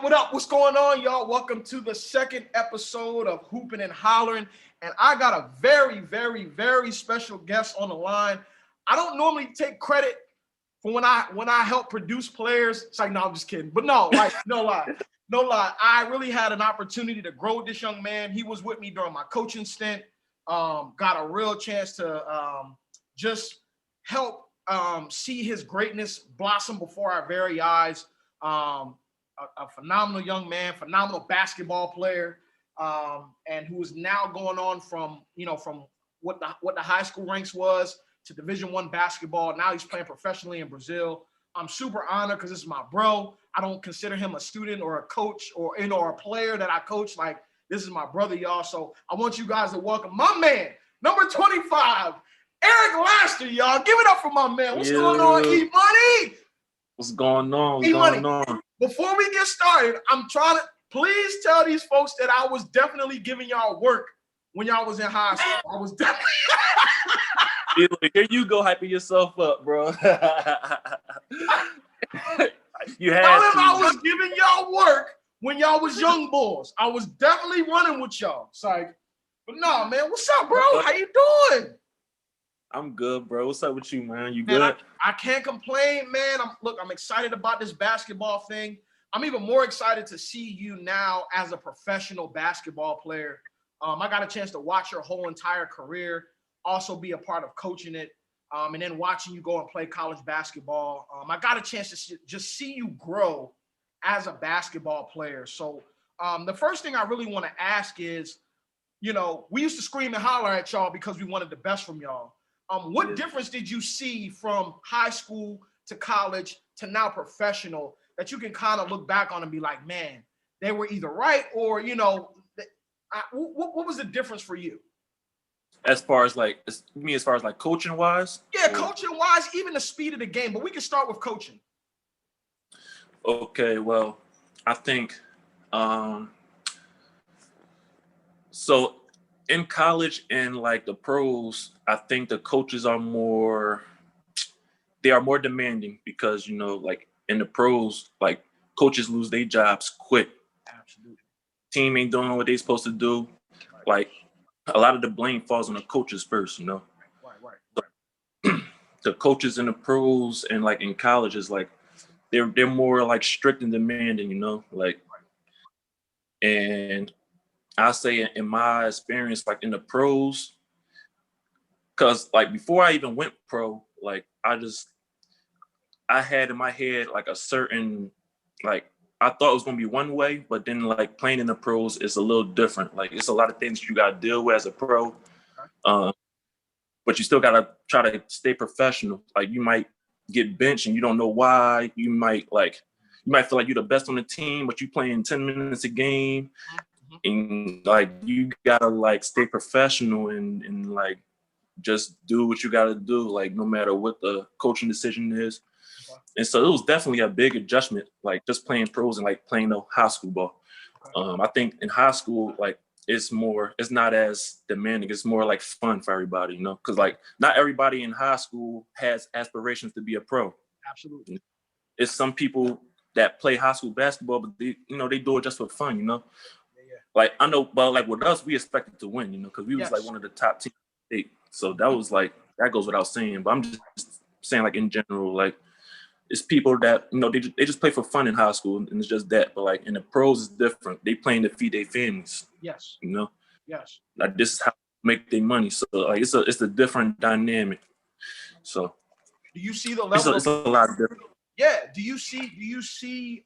What up? What's going on, y'all? Welcome to the second episode of Hoopin and Hollerin. And I got a very, very, very special guest on the line. I don't normally take credit for when I help produce players. It's like, no, I'm just kidding. But no, like, no lie. No lie. I really had an opportunity to grow with this young man. He was with me during my coaching stint. Got a real chance to just help see his greatness blossom before our very eyes. A phenomenal young man, phenomenal basketball player, and who is now going on from what the high school ranks was to Division I basketball. Now he's playing professionally in Brazil. I'm super honored because this is my bro. I don't consider him a student or a coach or a player that I coach. Like, this is my brother, y'all. So I want you guys to welcome my man, number 25, Eric Laster, y'all. Give it up for my man. What's going on, E-Money? What's going on? What's E-Money. going on? Before we get started, I'm trying to please tell these folks that I was definitely giving y'all work when y'all was in high school. I was definitely. Here you go, hyping yourself up, bro. You had Tell to. them I was giving y'all work when y'all was young boys. I was definitely running with y'all. It's like, but no, man, what's up, bro? How you doing? I'm good, bro. What's up with you, man? You good? Man, I can't complain, man. I'm excited about this basketball thing. I'm even more excited to see you now as a professional basketball player. I got a chance to watch your whole entire career, also be a part of coaching it, and then watching you go and play college basketball. I got a chance to just see you grow as a basketball player. So the first thing I really want to ask is, we used to scream and holler at y'all because we wanted the best from y'all. What difference did you see from high school to college to now professional that you can kind of look back on and be like, man, they were either right or, what was the difference for you? As far as like coaching wise? Yeah, coaching wise, even the speed of the game. But we can start with coaching. Okay, well, I think so in college and like the pros, I think the coaches are more demanding because, like in the pros, like coaches lose their jobs quick. Absolutely. Team ain't doing what they supposed to do. Like a lot of the blame falls on the coaches first, Right. So, the coaches in the pros and like in colleges, like they're more like strict and demanding, like, and I say in my experience, like in the pros, because like before I even went pro, like I had in my head like a certain, like I thought it was gonna be one way, but then like playing in the pros is a little different. Like it's a lot of things you gotta deal with as a pro, but you still gotta try to stay professional. Like you might get benched and you don't know why. You might feel like you're the best on the team, but you playing 10 minutes a game. And like you gotta like stay professional and like just do what you gotta do, like no matter what the coaching decision is. And so it was definitely a big adjustment, like just playing pros and like playing the high school ball. I think in high school, like it's not as demanding. It's more like fun for everybody, because like not everybody in high school has aspirations to be a pro. Absolutely. It's some people that play high school basketball, but they do it just for fun, Yeah. Like I know, but like with us, we expected to win, because we was like one of the top teams in the state. So that was like, that goes without saying. But I'm just saying, like in general, like it's people that they just play for fun in high school, and it's just that. But like in the pros, it's different. They playing to feed their families. Yes. Yes. Like this is how they make their money. So like it's a different dynamic. So do you see the level? It's a lot different. Yeah. Do you see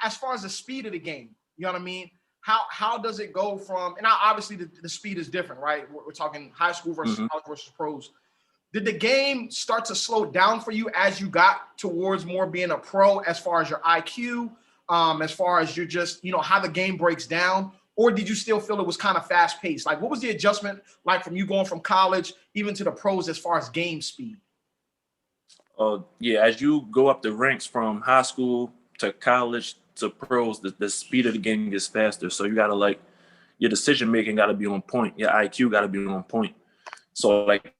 as far as the speed of the game? You know what I mean? How does it go from, and obviously the speed is different, right? We're talking high school versus college versus pros. Did the game start to slow down for you as you got towards more being a pro, as far as your IQ, as far as you're just, how the game breaks down? Or did you still feel it was kind of fast paced? Like, what was the adjustment like from you going from college even to the pros as far as game speed? Yeah, as you go up the ranks from high school to college to pros, the speed of the game gets faster. So you gotta like, your decision making gotta be on point. Your IQ gotta be on point. So like,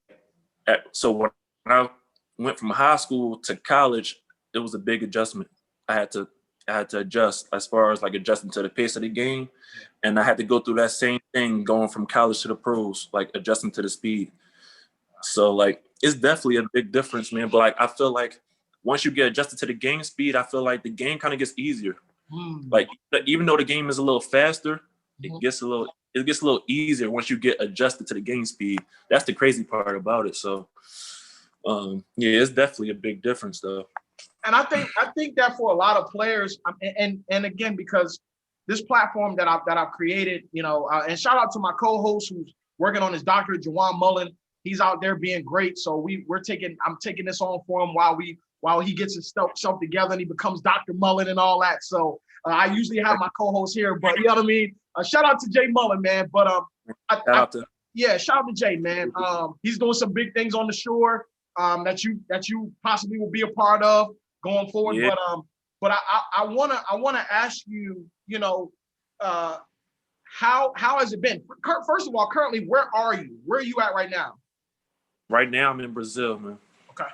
so when I went from high school to college, it was a big adjustment. I had to I had to adjust as far as like adjusting to the pace of the game. And I had to go through that same thing going from college to the pros, like adjusting to the speed. So like it's definitely a big difference, man. But like I feel like once you get adjusted to the game speed, I feel like the game kind of gets easier. Like even though the game is a little faster, it gets a little easier once you get adjusted to the game speed. That's the crazy part about it. So yeah, it's definitely a big difference though. And I think that for a lot of players, and again, because this platform that I've created, and shout out to my co-host who's working on his doctorate, Jawan Mullen. He's out there being great. So I'm taking this on for him while he gets his stuff together and he becomes Dr. Mullen and all that. So I usually have my co-host here, but you know what I mean? Shout out to Jay Mullen, man. But shout out to Jay, man. He's doing some big things on the shore that you possibly will be a part of going forward. Yeah. But I wanna ask you, how has it been? First of all, currently, where are you? Where are you at right now? Right now, I'm in Brazil, man. Okay,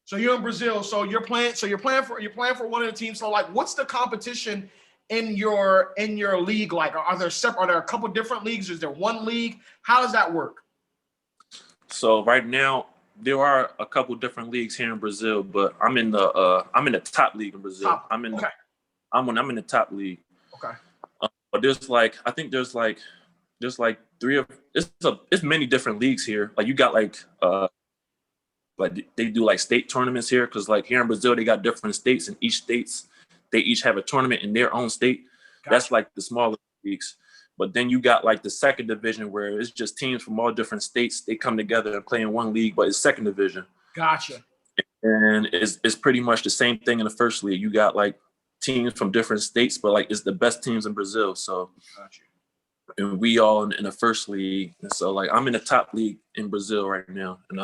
so you're in Brazil. So you're playing for one of the teams. So like, what's the competition in your league like? Are there a couple different leagues? Is there one league? How does that work? So right now, there are a couple different leagues here in Brazil, but I'm in the top league in Brazil. I'm in the top league. Okay. But there's it's many different leagues here. Like you got like they do like state tournaments here because like here in Brazil they got different states and they each have a tournament in their own state. Gotcha. That's like the smaller leagues. But then you got like the second division where it's just teams from all different states. They come together and play in one league, but it's second division. Gotcha. And it's pretty much the same thing in the first league. You got like teams from different states, but like it's the best teams in Brazil. So, gotcha. And we all in the first league. And so like I'm in the top league in Brazil right now, and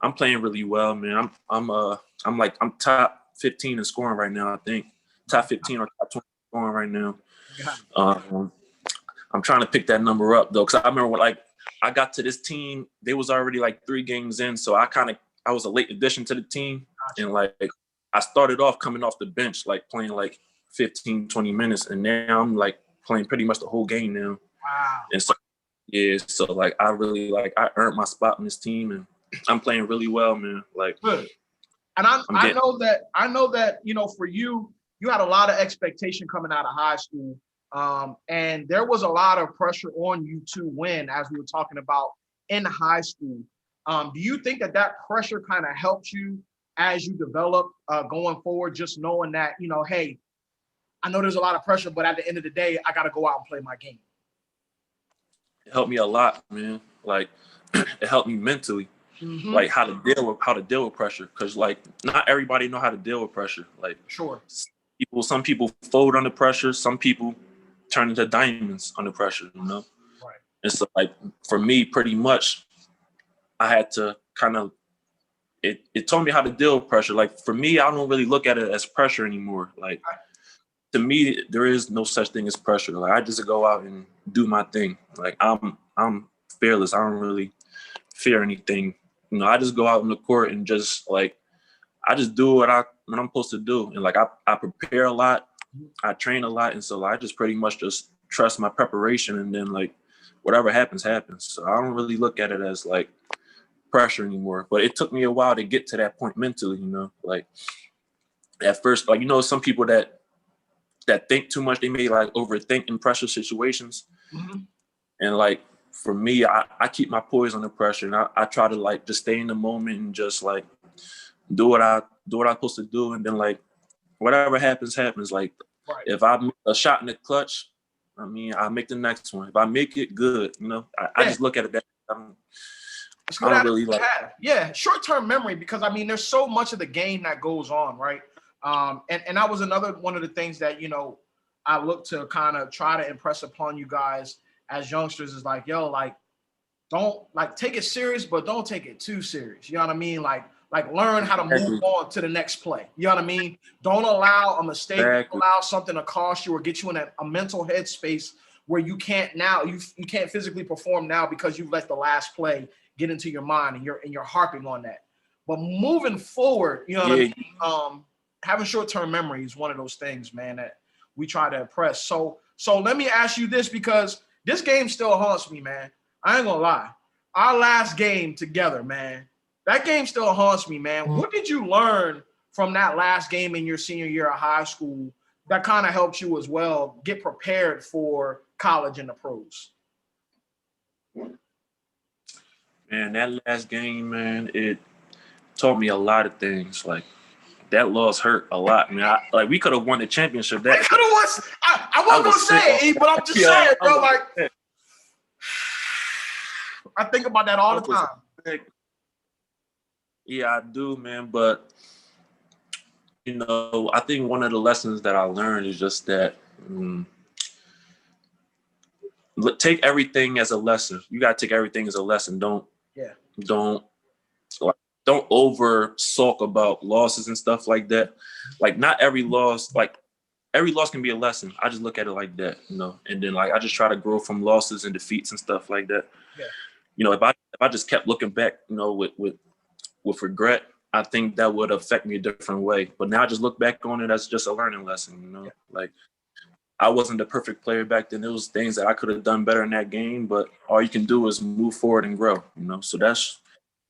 I'm playing really well, man. I'm top 15 in scoring right now. I think top 15 or top 20 scoring right now. I'm trying to pick that number up though, because I remember when like I got to this team, they was already like 3 games in, so I was a late addition to the team, gotcha. And like I started off coming off the bench, like playing like 15, 20 minutes, and now I'm like playing pretty much the whole game now. Wow. And so yeah, so like I earned my spot on this team, and I'm playing really well, man. Like, good. And I know that for you had a lot of expectation coming out of high school. And there was a lot of pressure on you to win, as we were talking about in high school. Do you think that pressure kind of helped you as you develop going forward, just knowing that, hey, I know there's a lot of pressure, but at the end of the day, I got to go out and play my game? It helped me a lot, man. Like, it helped me mentally, like how to deal with pressure. Because like not everybody know how to deal with pressure. Like, sure, some people fold under pressure. Some people turn into diamonds under pressure, Right. And so like for me, pretty much I had to kind of it told me how to deal with pressure. Like for me, I don't really look at it as pressure anymore. Like to me, there is no such thing as pressure. Like I just go out and do my thing. Like I'm fearless. I don't really fear anything. I just go out in the court and just like I just do what I'm supposed to do. And like I prepare a lot. I train a lot, and so I just pretty much just trust my preparation, and then like whatever happens, happens. So I don't really look at it as like pressure anymore. But it took me a while to get to that point mentally, like at first, like some people that think too much, they may like overthink in pressure situations. And like for me, I keep my poise under pressure, and I try to like just stay in the moment and just like do what I'm supposed to do, and then like whatever happens, happens. Like, right. If I make a shot in the clutch, I make the next one. If I make it, good. I just look at it that I don't really like. Yeah, short-term memory, because there's so much of the game that goes on, right? And that was another one of the things that I look to kind of try to impress upon you guys as youngsters is like, yo, like don't like take it serious, but don't take it too serious. You know what I mean? Like learn how to move on to the next play. You know what I mean? Don't allow a mistake, don't allow something to cost you or get you in a mental headspace where you can't now, you can't physically perform now because you let the last play get into your mind and you're harping on that. But moving forward, you know what I mean? having short-term memory is one of those things, man, that we try to impress. So let me ask you this, because this game still haunts me, man. I ain't gonna lie. Our last game together, man, that game still haunts me, man. What did you learn from that last game in your senior year of high school that kind of helped you as well get prepared for college and the pros? Man, that last game, man, it taught me a lot of things. Like, that loss hurt a lot, man. We could have won the championship. That could have won. I wasn't gonna say it, but I'm just saying, bro. Like, I think about that all the time. Yeah, I do, man. But you know, I think one of the lessons that I learned is just that take everything as a lesson. You gotta take everything as a lesson. Don't over sulk about losses and stuff like that. Like, not every loss, like every loss can be a lesson. I just look at it like that, you know. And then like I just try to grow from losses and defeats and stuff like that. Yeah. You know, if I just kept looking back, you know, with regret, I think that would affect me a different way. But now I just look back on it as just a learning lesson, you know. Yeah. Like, I wasn't the perfect player back then. There was things that I could have done better in that game, but all you can do is move forward and grow, you know. So that's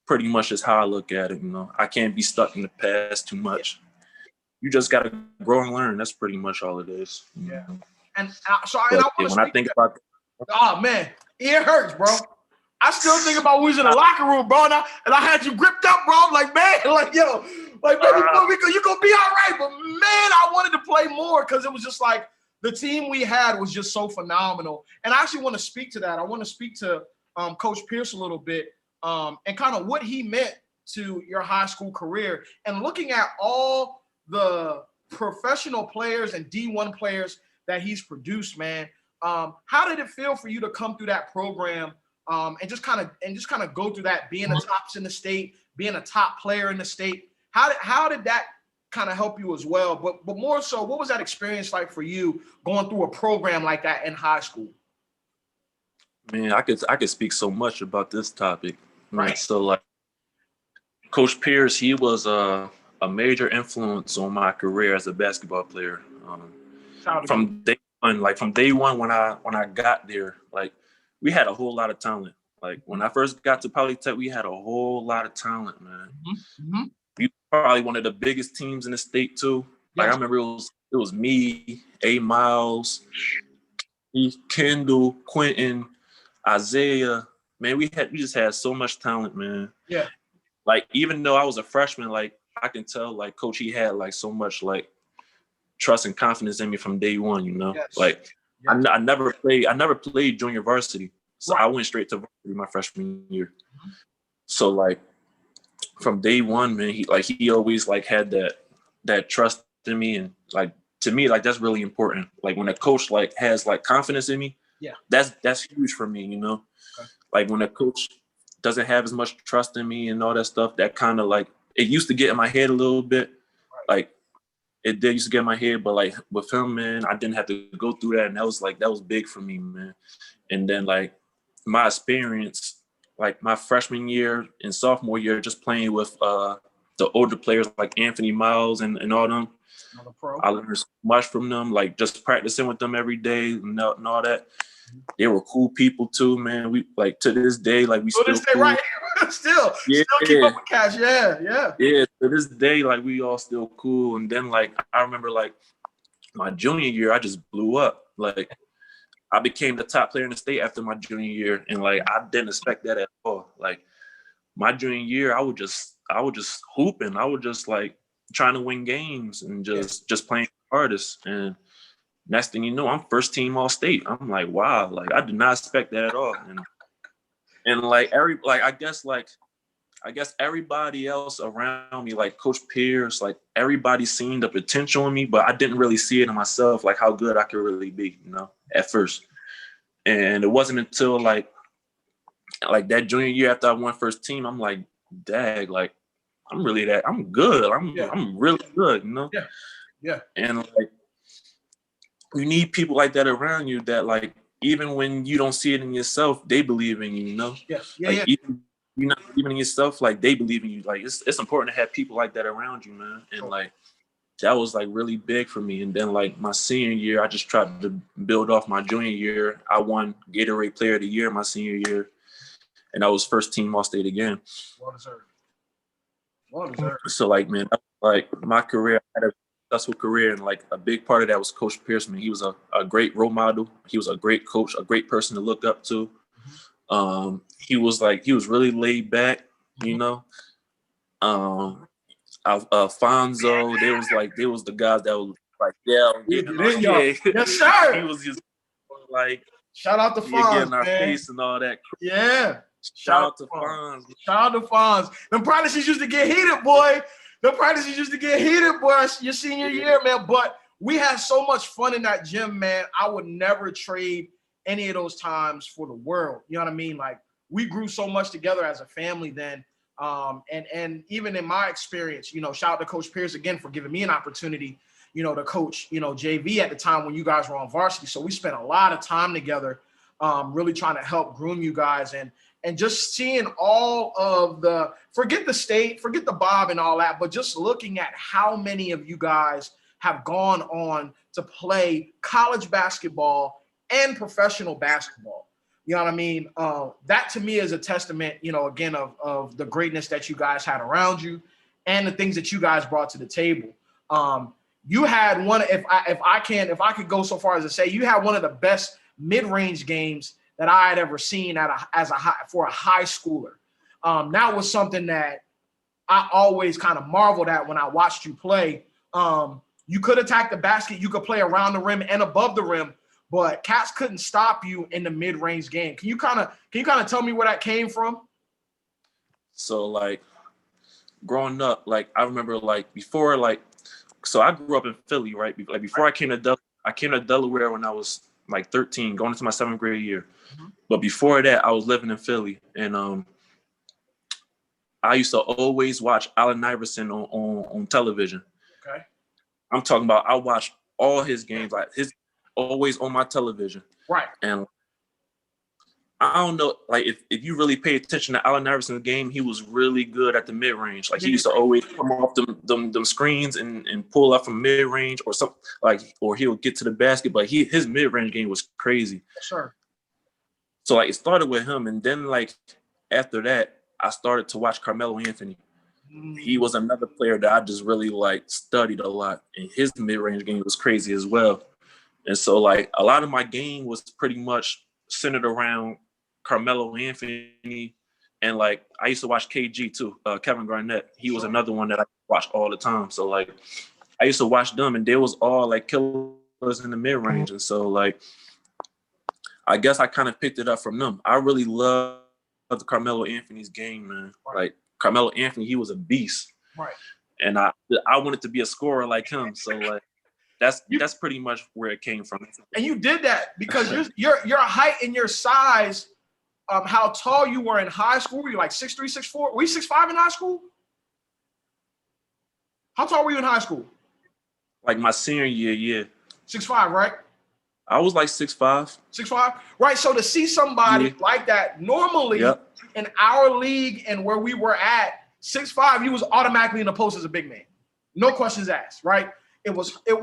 pretty much just how I look at it, you know. I can't be stuck in the past too much. You just got to grow and learn. That's pretty much all it is. Yeah. And so I want to when I think about oh, man, it hurts, bro. I still think about when we was in the locker room, bro, and I had you gripped up, bro. I'm like, man, like, yo, like, baby, you're going to be all right. But, man, I wanted to play more because it was just like the team we had was just so phenomenal. And I actually want to speak to that. I want to speak to Coach Pierce a little bit and kind of what he meant to your high school career. And looking at all the professional players and D1 players that he's produced, man, how did it feel for you to come through that program and just kind of go through that, being a tops in the state, being a top player in the state? How did that kind of help you as well? But more so, what was that experience like for you going through a program like that in high school? Man, I could speak so much about this topic. Right. So like, Coach Pierce, he was a major influence on my career as a basketball player. From day one, when I got there, like, we had a whole lot of talent. Like, when I first got to Polytech, we had a whole lot of talent, man. Mm-hmm. We probably one of the biggest teams in the state too. Like, I remember it was me, A. Miles, Kendall, Quentin, Isaiah. Man, we just had so much talent, man. Yeah. Like, even though I was a freshman, like, I can tell, like, Coach, he had like so much like trust and confidence in me from day one, you know. Yes. Like, yes. I never played junior varsity, so I went straight to varsity my freshman year. Mm-hmm. So like, from day one, man, he always like had that trust in me, and like, to me, like, that's really important. Like, when a coach like has like confidence in me, that's huge for me, you know. Okay. Like, when a coach doesn't have as much trust in me and all that stuff, that kind of like, it used to get in my head a little bit. Right. Like, it did used to get in my head, but like with him, man, I didn't have to go through that. And that was big for me, man. And then like my experience, like my freshman year and sophomore year, just playing with the older players like Anthony Miles and all them. I learned so much from them, like just practicing with them every day and all that. They were cool people too, man. We like, to this day, like, we still cool. Right? still keep up with Cash. Yeah. To this day, like, we all still cool. And then like, I remember like my junior year, I just blew up. Like, I became the top player in the state after my junior year, and like, I didn't expect that at all. Like, my junior year, I was just hooping. I was just like trying to win games and just playing artists. And next thing you know, I'm first team all state. I'm like, wow, like, I did not expect that at all. And like, I guess everybody else around me, like Coach Pierce, like, everybody seen the potential in me, but I didn't really see it in myself, like how good I could really be, you know, at first. And it wasn't until like that junior year after I won first team, I'm like, dag, like, I'm good. I'm really good, you know? Yeah. And like, you need people like that around you that, like, even when you don't see it in yourself, they believe in you, you know? Even you're not believing in yourself, like, they believe in you. Like, it's important to have people like that around you, man. And like, that was like really big for me. And then like my senior year, I just tried to build off my junior year. I won Gatorade Player of the Year my senior year, and I was first team All State again. Well deserved. Well deserved. So like, man, like my career, I had a successful career, and like a big part of that was Coach Pearson. He was a great role model. He was a great coach, a great person to look up to. He was really laid back, you know. Alfonso, they was the guys that was like, Yes, sir. He was just like, shout out to Fonz, getting our man. face and all that. Yeah. Shout out to Fonz. Shout out to Fonz. Them practices used to get heated, boy. Your senior year, man. But we had so much fun in that gym, man. I would never trade any of those times for the world. You know what I mean? Like, we grew so much together as a family then. And even in my experience, you know, shout out to Coach Pierce again for giving me an opportunity, you know, to coach, you know, JV at the time when you guys were on varsity. So we spent a lot of time together, really trying to help groom you guys and just seeing all of the, forget the state, forget the Bob and all that, but just looking at how many of you guys have gone on to play college basketball and professional basketball. You know what I mean? That to me is a testament, you know, again, of the greatness that you guys had around you and the things that you guys brought to the table. You had one, if I could go so far as to say, you had one of the best mid-range games that I had ever seen for a high schooler. That was something that I always kind of marveled at when I watched you play. You could attack the basket, you could play around the rim and above the rim, but cats couldn't stop you in the mid-range game. Can you kind of tell me where that came from? So like growing up, like I remember like before, like, so I grew up in Philly, right? Like before I came to Delaware when I was like 13, going into my 7th grade year. Mm-hmm. But before that, I was living in Philly, and I used to always watch Allen Iverson on television. Okay. I'm talking about I watched all his games, like his always on my television. Right. And I don't know, like if you really pay attention to Allen Iverson's game, he was really good at the mid range. Like he used to always come off them screens and pull up from mid range or something, like, or he'll get to the basket. But his mid range game was crazy. Sure. So like it started with him, and then like after that, I started to watch Carmelo Anthony. He was another player that I just really like studied a lot, and his mid range game was crazy as well. And so like a lot of my game was pretty much centered around Carmelo Anthony, and like I used to watch KG too, Kevin Garnett. He was another one that I watched all the time. So like I used to watch them, and they was all like killers in the mid range. And so like I guess I kind of picked it up from them. I really love the Carmelo Anthony's game, man. Right. Like Carmelo Anthony, he was a beast. Right. And I wanted to be a scorer like him. So like that's pretty much where it came from. And you did that because your height and your size, how tall you were in high school. Were you like 6'3", 6'4"? Were you 6'5" in high school? How tall were you in high school? Like my senior year, yeah. 6'5", right? I was like 6'5". 6'5", right? So to see somebody like that, normally in our league and where we were at, 6'5", he was automatically in the post as a big man. No questions asked, right? It was, you know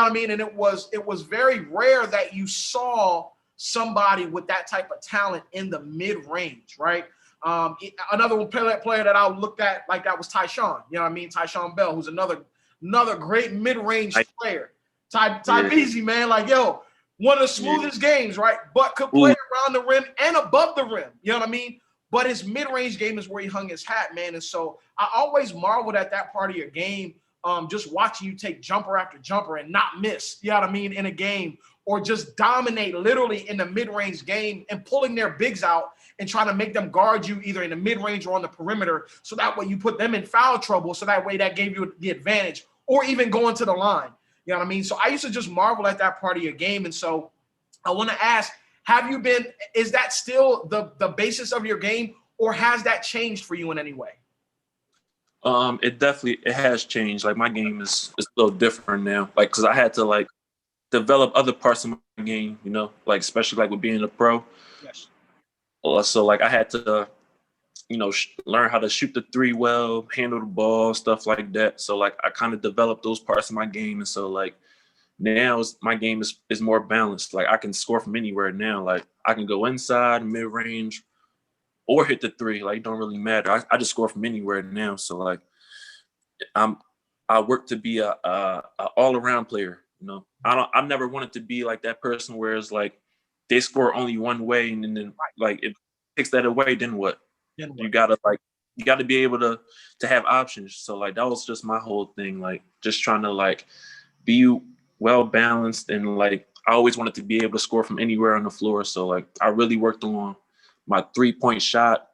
what I mean? And it was very rare that you saw somebody with that type of talent in the mid-range, right? Another player that I looked at like that was Tyshawn, you know what I mean? Tyshawn Bell, who's another great mid-range player. Ty Beasy, man, like, yo, one of the smoothest games, right? But could play around the rim and above the rim, you know what I mean? But his mid-range game is where he hung his hat, man. And so I always marveled at that part of your game, just watching you take jumper after jumper and not miss, you know what I mean, in a game, or just dominate literally in the mid-range game and pulling their bigs out and trying to make them guard you either in the mid-range or on the perimeter. So that way you put them in foul trouble. So that way that gave you the advantage, or even going to the line. You know what I mean? So I used to just marvel at that part of your game. And so I want to ask, is that still the basis of your game, or has that changed for you in any way? It has changed. Like my game is a little different now. Like, cause I had to like develop other parts of my game, you know, like especially like with being a pro. Yes. So like I had to learn how to shoot the three well, handle the ball, stuff like that. So like I kind of developed those parts of my game. And so like now my game is more balanced. Like I can score from anywhere now. Like I can go inside, mid range, or hit the three. Like it don't really matter. I just score from anywhere now. So like I work to be a all around player. I never wanted to be like that person where it's like they score only one way and then like it takes that away. Then what? You gotta be able to have options. So like that was just my whole thing. Like just trying to like be well balanced and like I always wanted to be able to score from anywhere on the floor. So like I really worked on my 3-point shot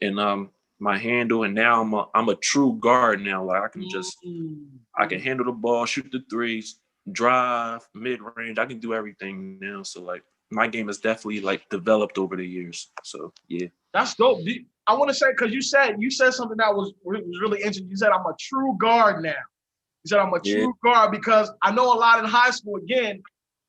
and my handle, and now I'm a true guard now. Like I can handle the ball, shoot the threes, drive, mid range. I can do everything now. So like my game has definitely like developed over the years. So yeah, that's dope. I want to say because you said something that was really interesting. You said I'm a true guard now. You said I'm a true guard because I know a lot in high school. Again,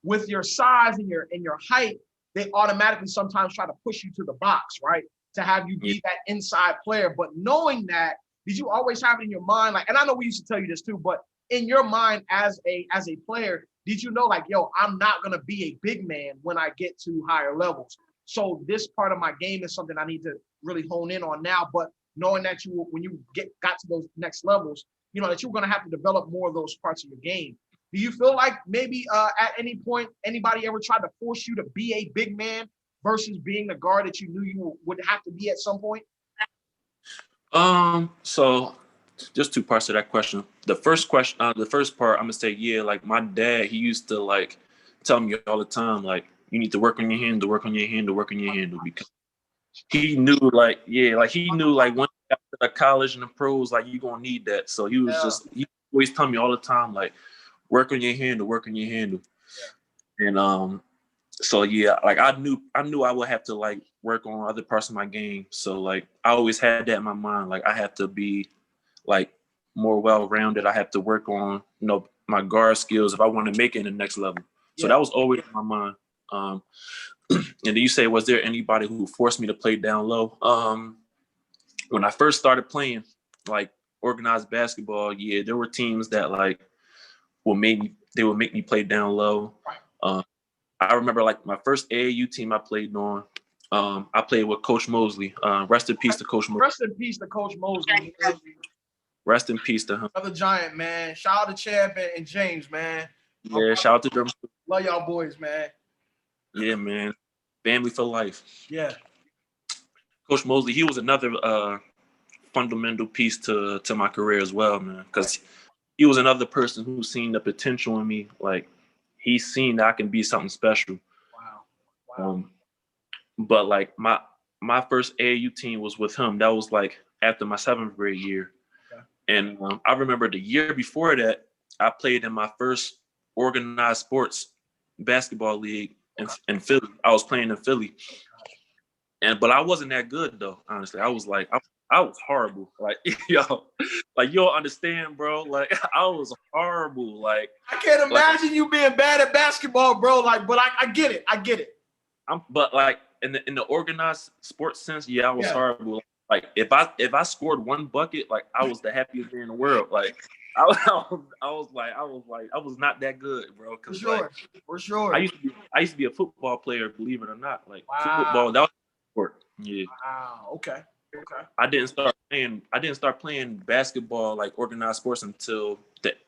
with your size and your height, they automatically sometimes try to push you to the box, right? To have you be that inside player. But knowing that, did you always have it in your mind? Like, and I know we used to tell you this too, but in your mind as a player, did you know like, yo, I'm not gonna be a big man when I get to higher levels? So this part of my game is something I need to really hone in on now. But knowing that when you got to those next levels, that you're gonna have to develop more of those parts of your game. Do you feel like maybe at any point anybody ever tried to force you to be a big man versus being the guard that you knew you would have to be at some point? So just two parts to that question. The first part, I'm gonna say, yeah, like my dad, he used to like tell me all the time, like, you need to work on your handle, work on your handle, work on your handle, because he knew like when you got to the college and the pros, like you gonna need that. So he always tell me all the time, like, work on your handle, work on your handle. Yeah. And so yeah, like I knew I would have to like work on other parts of my game. So like I always had that in my mind. Like I have to be like more well-rounded. I have to work on, my guard skills if I want to make it in the next level. So that was always in my mind. And then you say, was there anybody who forced me to play down low? When I first started playing like organized basketball, yeah, there were teams that like would make me play down low. I remember like my first AAU team I played on. I played with Coach Mosley. Rest in peace to Coach Mosley. Rest in peace to Coach Mosley. Rest in peace to him. Another giant, man. Shout out to Champ and James, man. Yeah, shout out to them. Love y'all boys, man. Yeah, man. Family for life. Yeah. Coach Mosley, he was another fundamental piece to my career as well, man. Because he was another person who seen the potential in me. Like, he seen that I can be something special. Wow. But like my first AAU team was with him. That was like after my 7th grade year. And I remember the year before that, I played in my first organized sports basketball league in Philly. I was playing in Philly. But I wasn't that good though, honestly. I was like, I was horrible. Like, yo, like, you don't understand, bro. Like, I was horrible. Like, I can't imagine you being bad at basketball, bro. Like, but I get it. I get it. But like in the organized sports sense, yeah, I was horrible. Like if I scored one bucket, like I was the happiest man in the world. Like I was not that good, bro. For sure. I used to be a football player, believe it or not. Like football, that was sport. Yeah. Wow. Okay. I didn't start playing basketball, like organized sports, until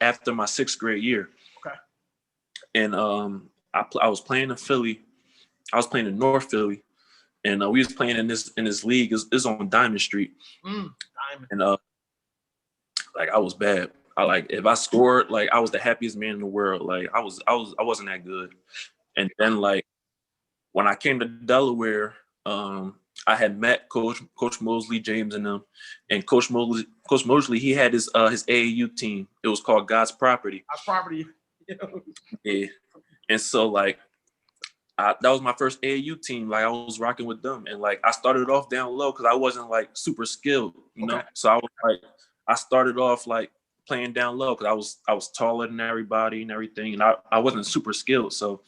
after my 6th grade year. Okay. And I was playing in Philly. I was playing in North Philly. And we was playing in this league. It's on Diamond Street. Diamond. And like I was bad. If I scored, like I was the happiest man in the world. Like I wasn't that good. And then like when I came to Delaware, I had met Coach Mosley, James, and them. And Coach Mosley, he had his AAU team. It was called God's Property. God's Property. Yeah. And so like that was my first AAU team. Like I was rocking with them, and like I started off down low because I wasn't like super skilled, you know. So I started off like playing down low because I was taller than everybody and everything, and I wasn't super skilled. So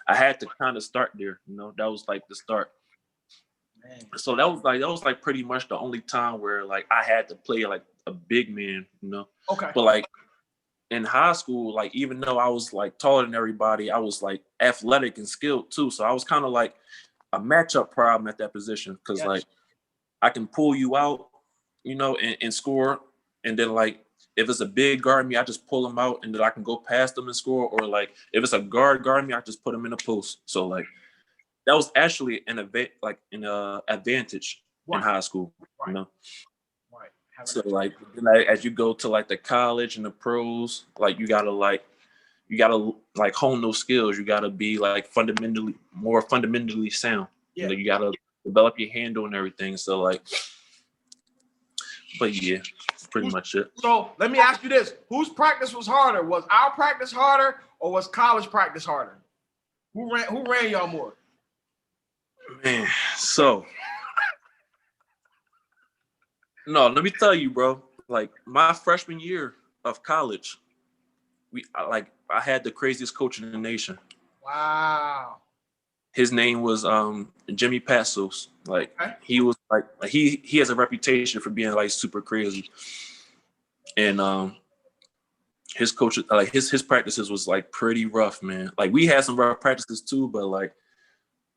I had to kind of start there, you know. That was like the start. So that was like pretty much the only time where like I had to play like a big man, you know. Okay. But like in high school, like even though I was like taller than everybody, I was like athletic and skilled too. So I was kind of like a matchup problem at that position because like I can pull you out, you know, and score. And then like if it's a big guard me, I just pull them out and then I can go past them and score. Or like if it's a guard me, I just put them in the post. So like that was actually an advantage in high school, you know. Right. So like as you go to like the college and the pros, like you gotta like hone those skills. You gotta be like fundamentally sound. Yeah. You know, you gotta develop your handle and everything. So like, but yeah, pretty much it. So let me ask you this: whose practice was harder? Was our practice harder, or was college practice harder? Who ran y'all more? Man, so no, let me tell you, bro. Like my freshman year of college, I had the craziest coach in the nation. Wow. His name was Jimmy Passos. Like he was like he has a reputation for being like super crazy. And his coach, like his practices was like pretty rough, man. Like we had some rough practices too, but like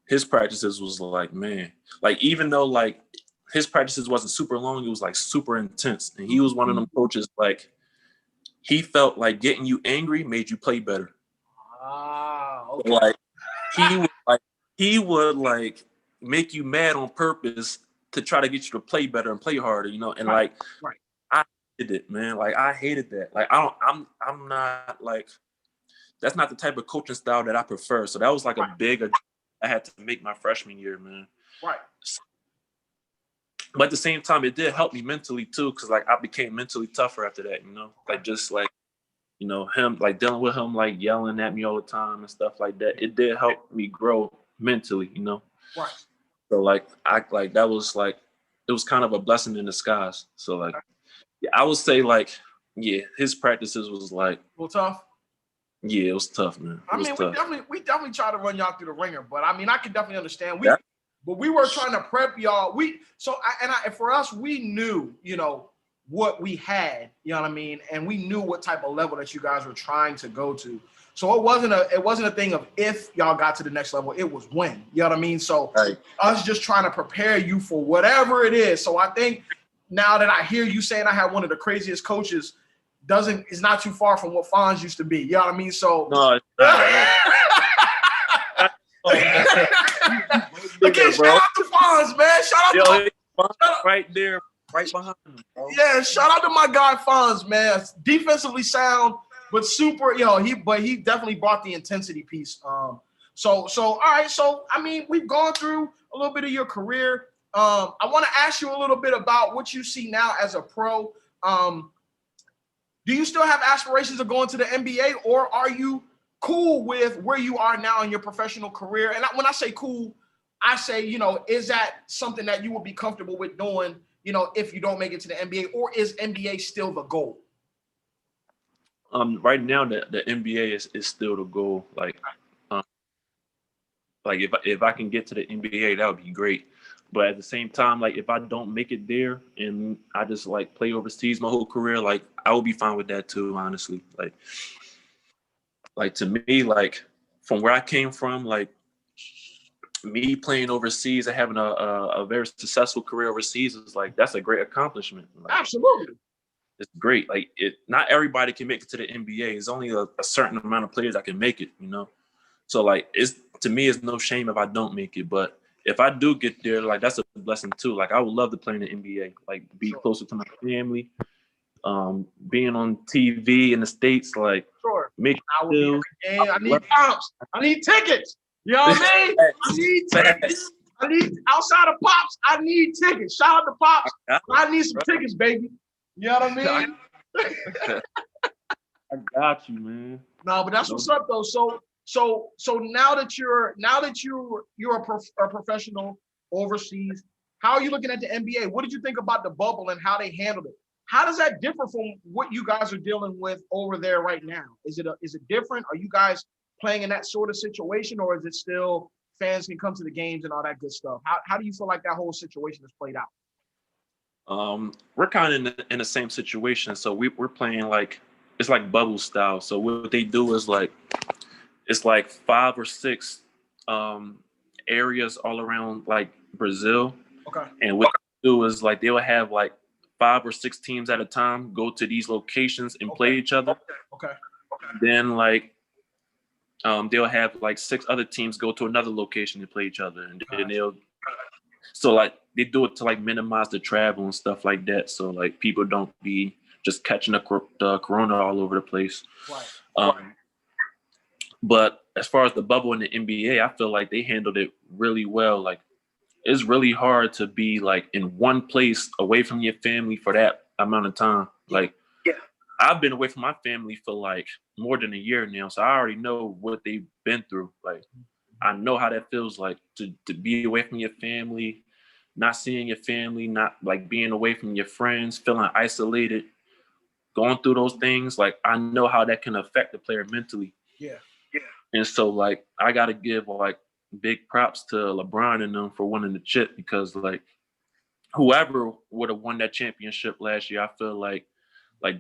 his practices was like, man, like even though like his practices wasn't super long, it was like super intense. And he was one of them coaches, like he felt like getting you angry made you play better. Okay. So, like he would like make you mad on purpose to try to get you to play better and play harder, you know. And like I hated it, man. Like I hated that. Like I'm not like, that's not the type of coaching style that I prefer. So that was like a big adjustment I had to make my freshman year, man. Right. But at the same time, it did help me mentally too, because like I became mentally tougher after that, you know. Like just like, you know, him like dealing with him like yelling at me all the time and stuff like that. It did help me grow mentally, you know. Right. So like that was like, it was kind of a blessing in disguise. So like, yeah, I would say like, yeah, his practices was like a little tough. Yeah, it was tough, man. I mean, we definitely try to run y'all through the ringer, but I mean, I can definitely understand. But we were trying to prep y'all. And for us, we knew, you know, what we had, you know what I mean, and we knew what type of level that you guys were trying to go to. So it wasn't a thing of if y'all got to the next level, it was when, you know what I mean? So us just trying to prepare you for whatever it is. So I think now that I hear you saying I had one of the craziest coaches, is not too far from what Fonz used to be. You know what I mean? So no, it's not. Again, shout out to Fonz, man. Shout out right there, right behind him, bro. Yeah, shout out to my guy Fonz, man. Defensively sound, but super, you know, he definitely brought the intensity piece. So all right. So I mean, we've gone through a little bit of your career. I want to ask you a little bit about what you see now as a pro. Do you still have aspirations of going to the NBA, or are you cool with where you are now in your professional career? And when I say cool, I say, you know, is that something that you would be comfortable with doing, you know, if you don't make it to the NBA, or is NBA still the goal? Right now, the NBA is still the goal. Like if I can get to the NBA, that would be great. But at the same time, like if I don't make it there and I just like play overseas my whole career, like I would be fine with that too, honestly. Like to me, like from where I came from, like me playing overseas and having a very successful career overseas is like, that's a great accomplishment. Like, absolutely. It's great. Like not everybody can make it to the NBA. It's only a certain amount of players that can make it, you know? So like, to me, it's no shame if I don't make it, but if I do get there, like that's a blessing too. Like I would love to play in the NBA, like be closer to my family, being on TV in the States, like make deals. I need pops. I need tickets. You know what I mean? I need tickets. I need outside of pops. I need tickets. Shout out to pops. I need some tickets, baby. You know what I mean? I got you, man. No, but that's what's up though. So now that you're a professional overseas, how are you looking at the NBA? What did you think about the bubble and how they handled it? How does that differ from what you guys are dealing with over there right now? Is it different? Are you guys playing in that sort of situation, or is it still fans can come to the games and all that good stuff. How do you feel like that whole situation has played out? We're kind of in the same situation. So we're playing like, it's like bubble style. So what they do is like, it's like 5 or 6 areas all around like Brazil. Okay. And what they do is like, they'll have like 5 or 6 teams at a time go to these locations and play each other. Okay. Then like, they'll have like 6 other teams go to another location and play each other. And then so like they do it to like minimize the travel and stuff like that. So like people don't be just catching the corona all over the place. Right. But as far as the bubble in the NBA, I feel like they handled it really well. Like it's really hard to be like in one place away from your family for that amount of time. Like I've been away from my family for like more than a year now. So I already know what they've been through. Like I know how that feels like to be away from your family, not seeing your family, not like being away from your friends, feeling isolated, going through those things. Like I know how that can affect the player mentally. Yeah. And so like I gotta give like big props to LeBron and them for winning the chip, because like whoever would have won that championship last year, I feel like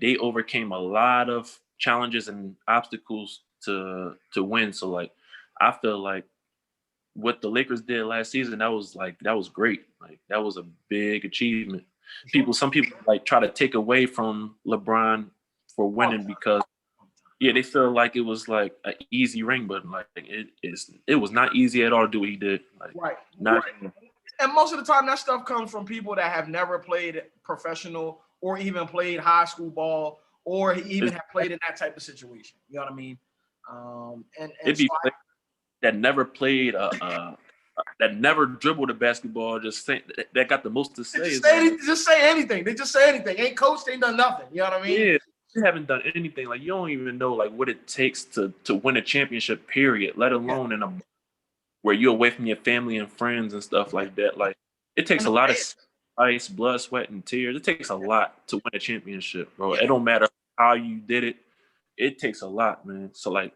they overcame a lot of challenges and obstacles to win. So like I feel like what the Lakers did last season, that was great. Like that was a big achievement. Some people like try to take away from LeBron for winning because they feel like it was like an easy ring, but like it was not easy at all to do what he did. Like, right. Not, And most of the time that stuff comes from people that have never played professional or even played high school ball or even have played in that type of situation. You know what I mean? And it'd be that never played that never dribbled a basketball, that got the most to say. Just say anything. They just say anything. Ain't coached, ain't done nothing. You know what I mean? Yeah, you haven't done anything. Like you don't even know like what it takes to win a championship, period, let alone in a where you're away from your family and friends and stuff like that. Like it takes a lot of ice, blood, sweat, and tears. It takes a lot to win a championship, bro. It don't matter how you did it. It takes a lot, man. So like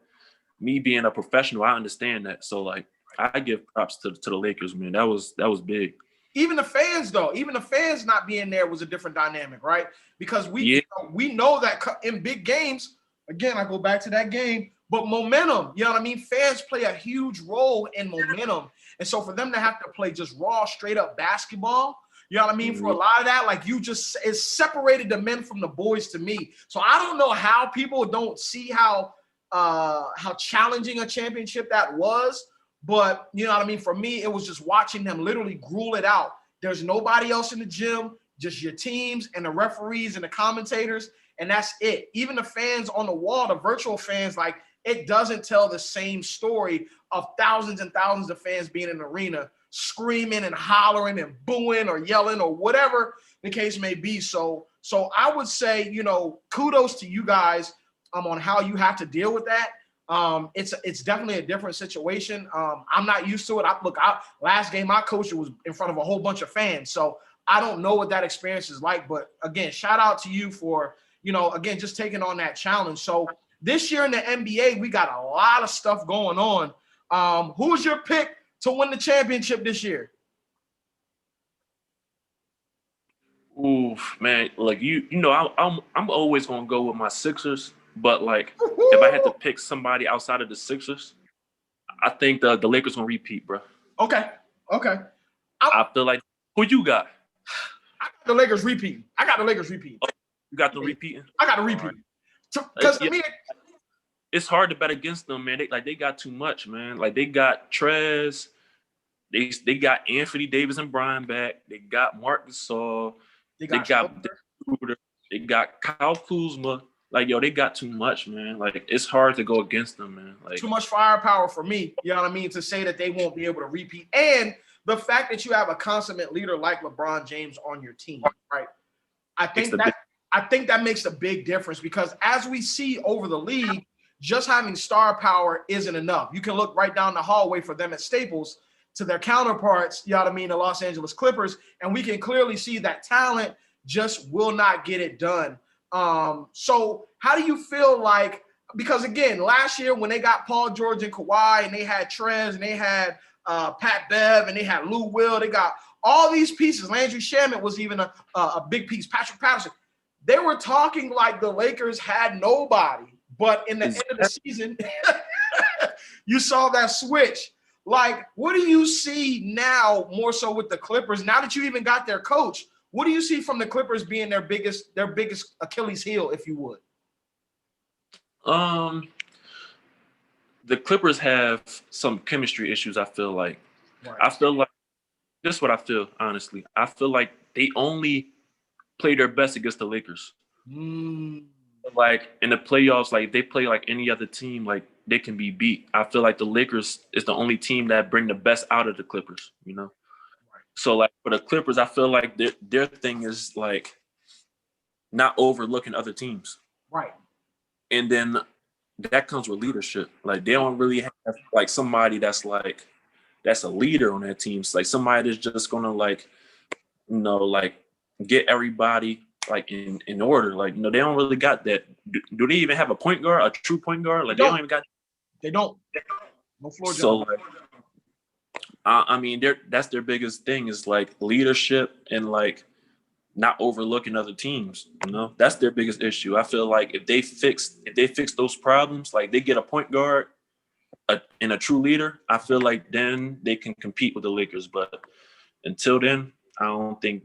me being a professional, I understand that. So like I give props to the Lakers, man. That was big. Even the fans, though, not being there was a different dynamic, right? Because we know that in big games, again, I go back to that game, but momentum, you know what I mean? Fans play a huge role in momentum. And so for them to have to play just raw, straight up basketball, you know what I mean? For a lot of that, like it separated the men from the boys to me. So I don't know how people don't see how challenging a championship that was. But, you know what I mean? For me, it was just watching them literally gruel it out. There's nobody else in the gym, just your teams and the referees and the commentators, and that's it. Even the fans on the wall, the virtual fans, like it doesn't tell the same story of thousands and thousands of fans being in the arena, screaming and hollering and booing or yelling or whatever the case may be. So I would say, kudos to you guys on how you have to deal with that. It's definitely a different situation. I'm not used to it. Last game I coached, it was in front of a whole bunch of fans. So I don't know what that experience is like, but again, shout out to you for, again, just taking on that challenge. So this year in the NBA, we got a lot of stuff going on. Who's your pick to win the championship this year? Oof, man, like I'm always gonna go with my Sixers. But like, if I had to pick somebody outside of the Sixers, I think the Lakers gonna repeat, bro. Okay. I feel like who you got? I got the Lakers repeating. Oh, you got them repeating? I got to repeat. Because to me, it's hard to bet against them, man. They got too much, man. Like they got Trez, they got Anthony Davis and Brian back. They got Marc Gasol. They got Schroeder. They got Kyle Kuzma. Like, they got too much, man. Like, it's hard to go against them, man. Like too much firepower for me, you know what I mean, to say that they won't be able to repeat. And the fact that you have a consummate leader like LeBron James on your team, right? I think that makes a big difference because as we see over the league, just having star power isn't enough. You can look right down the hallway for them at Staples to their counterparts, you know what I mean, the Los Angeles Clippers, and we can clearly see that talent just will not get it done. So how do you feel like, because again, last year when they got Paul George and Kawhi and they had Trez and they had Pat Bev, and they had Lou Will. They got all these pieces. Landry Shamet was even a big piece. Patrick Patterson. They were talking like the Lakers had nobody. But in the end of the season, you saw that switch. Like, what do you see now more so with the Clippers? Now that you even got their coach, what do you see from the Clippers being their biggest Achilles heel, if you would? The Clippers have some chemistry issues, I feel like. Right. I feel like this is what I feel, honestly. I feel like they only play their best against the Lakers. Like in the playoffs, like they play like any other team, like they can be beat. I feel like the Lakers is the only team that bring the best out of the Clippers, you know? Right. So like for the Clippers, I feel like their thing is like not overlooking other teams. Right. And then that comes with leadership. Like they don't really have like somebody that's a leader on their teams. Like somebody that's just gonna like, you know, like get everybody like in order. Like, you know, they don't really got that. Do they even have a point guard, a true point guard? Like they don't even got. They don't. No floor. So like, I mean, that's their biggest thing is like leadership and like not overlooking other teams. You know, that's their biggest issue. I feel like if they fix those problems, like they get a point guard and a true leader, I feel like then they can compete with the Lakers. But until then, I don't think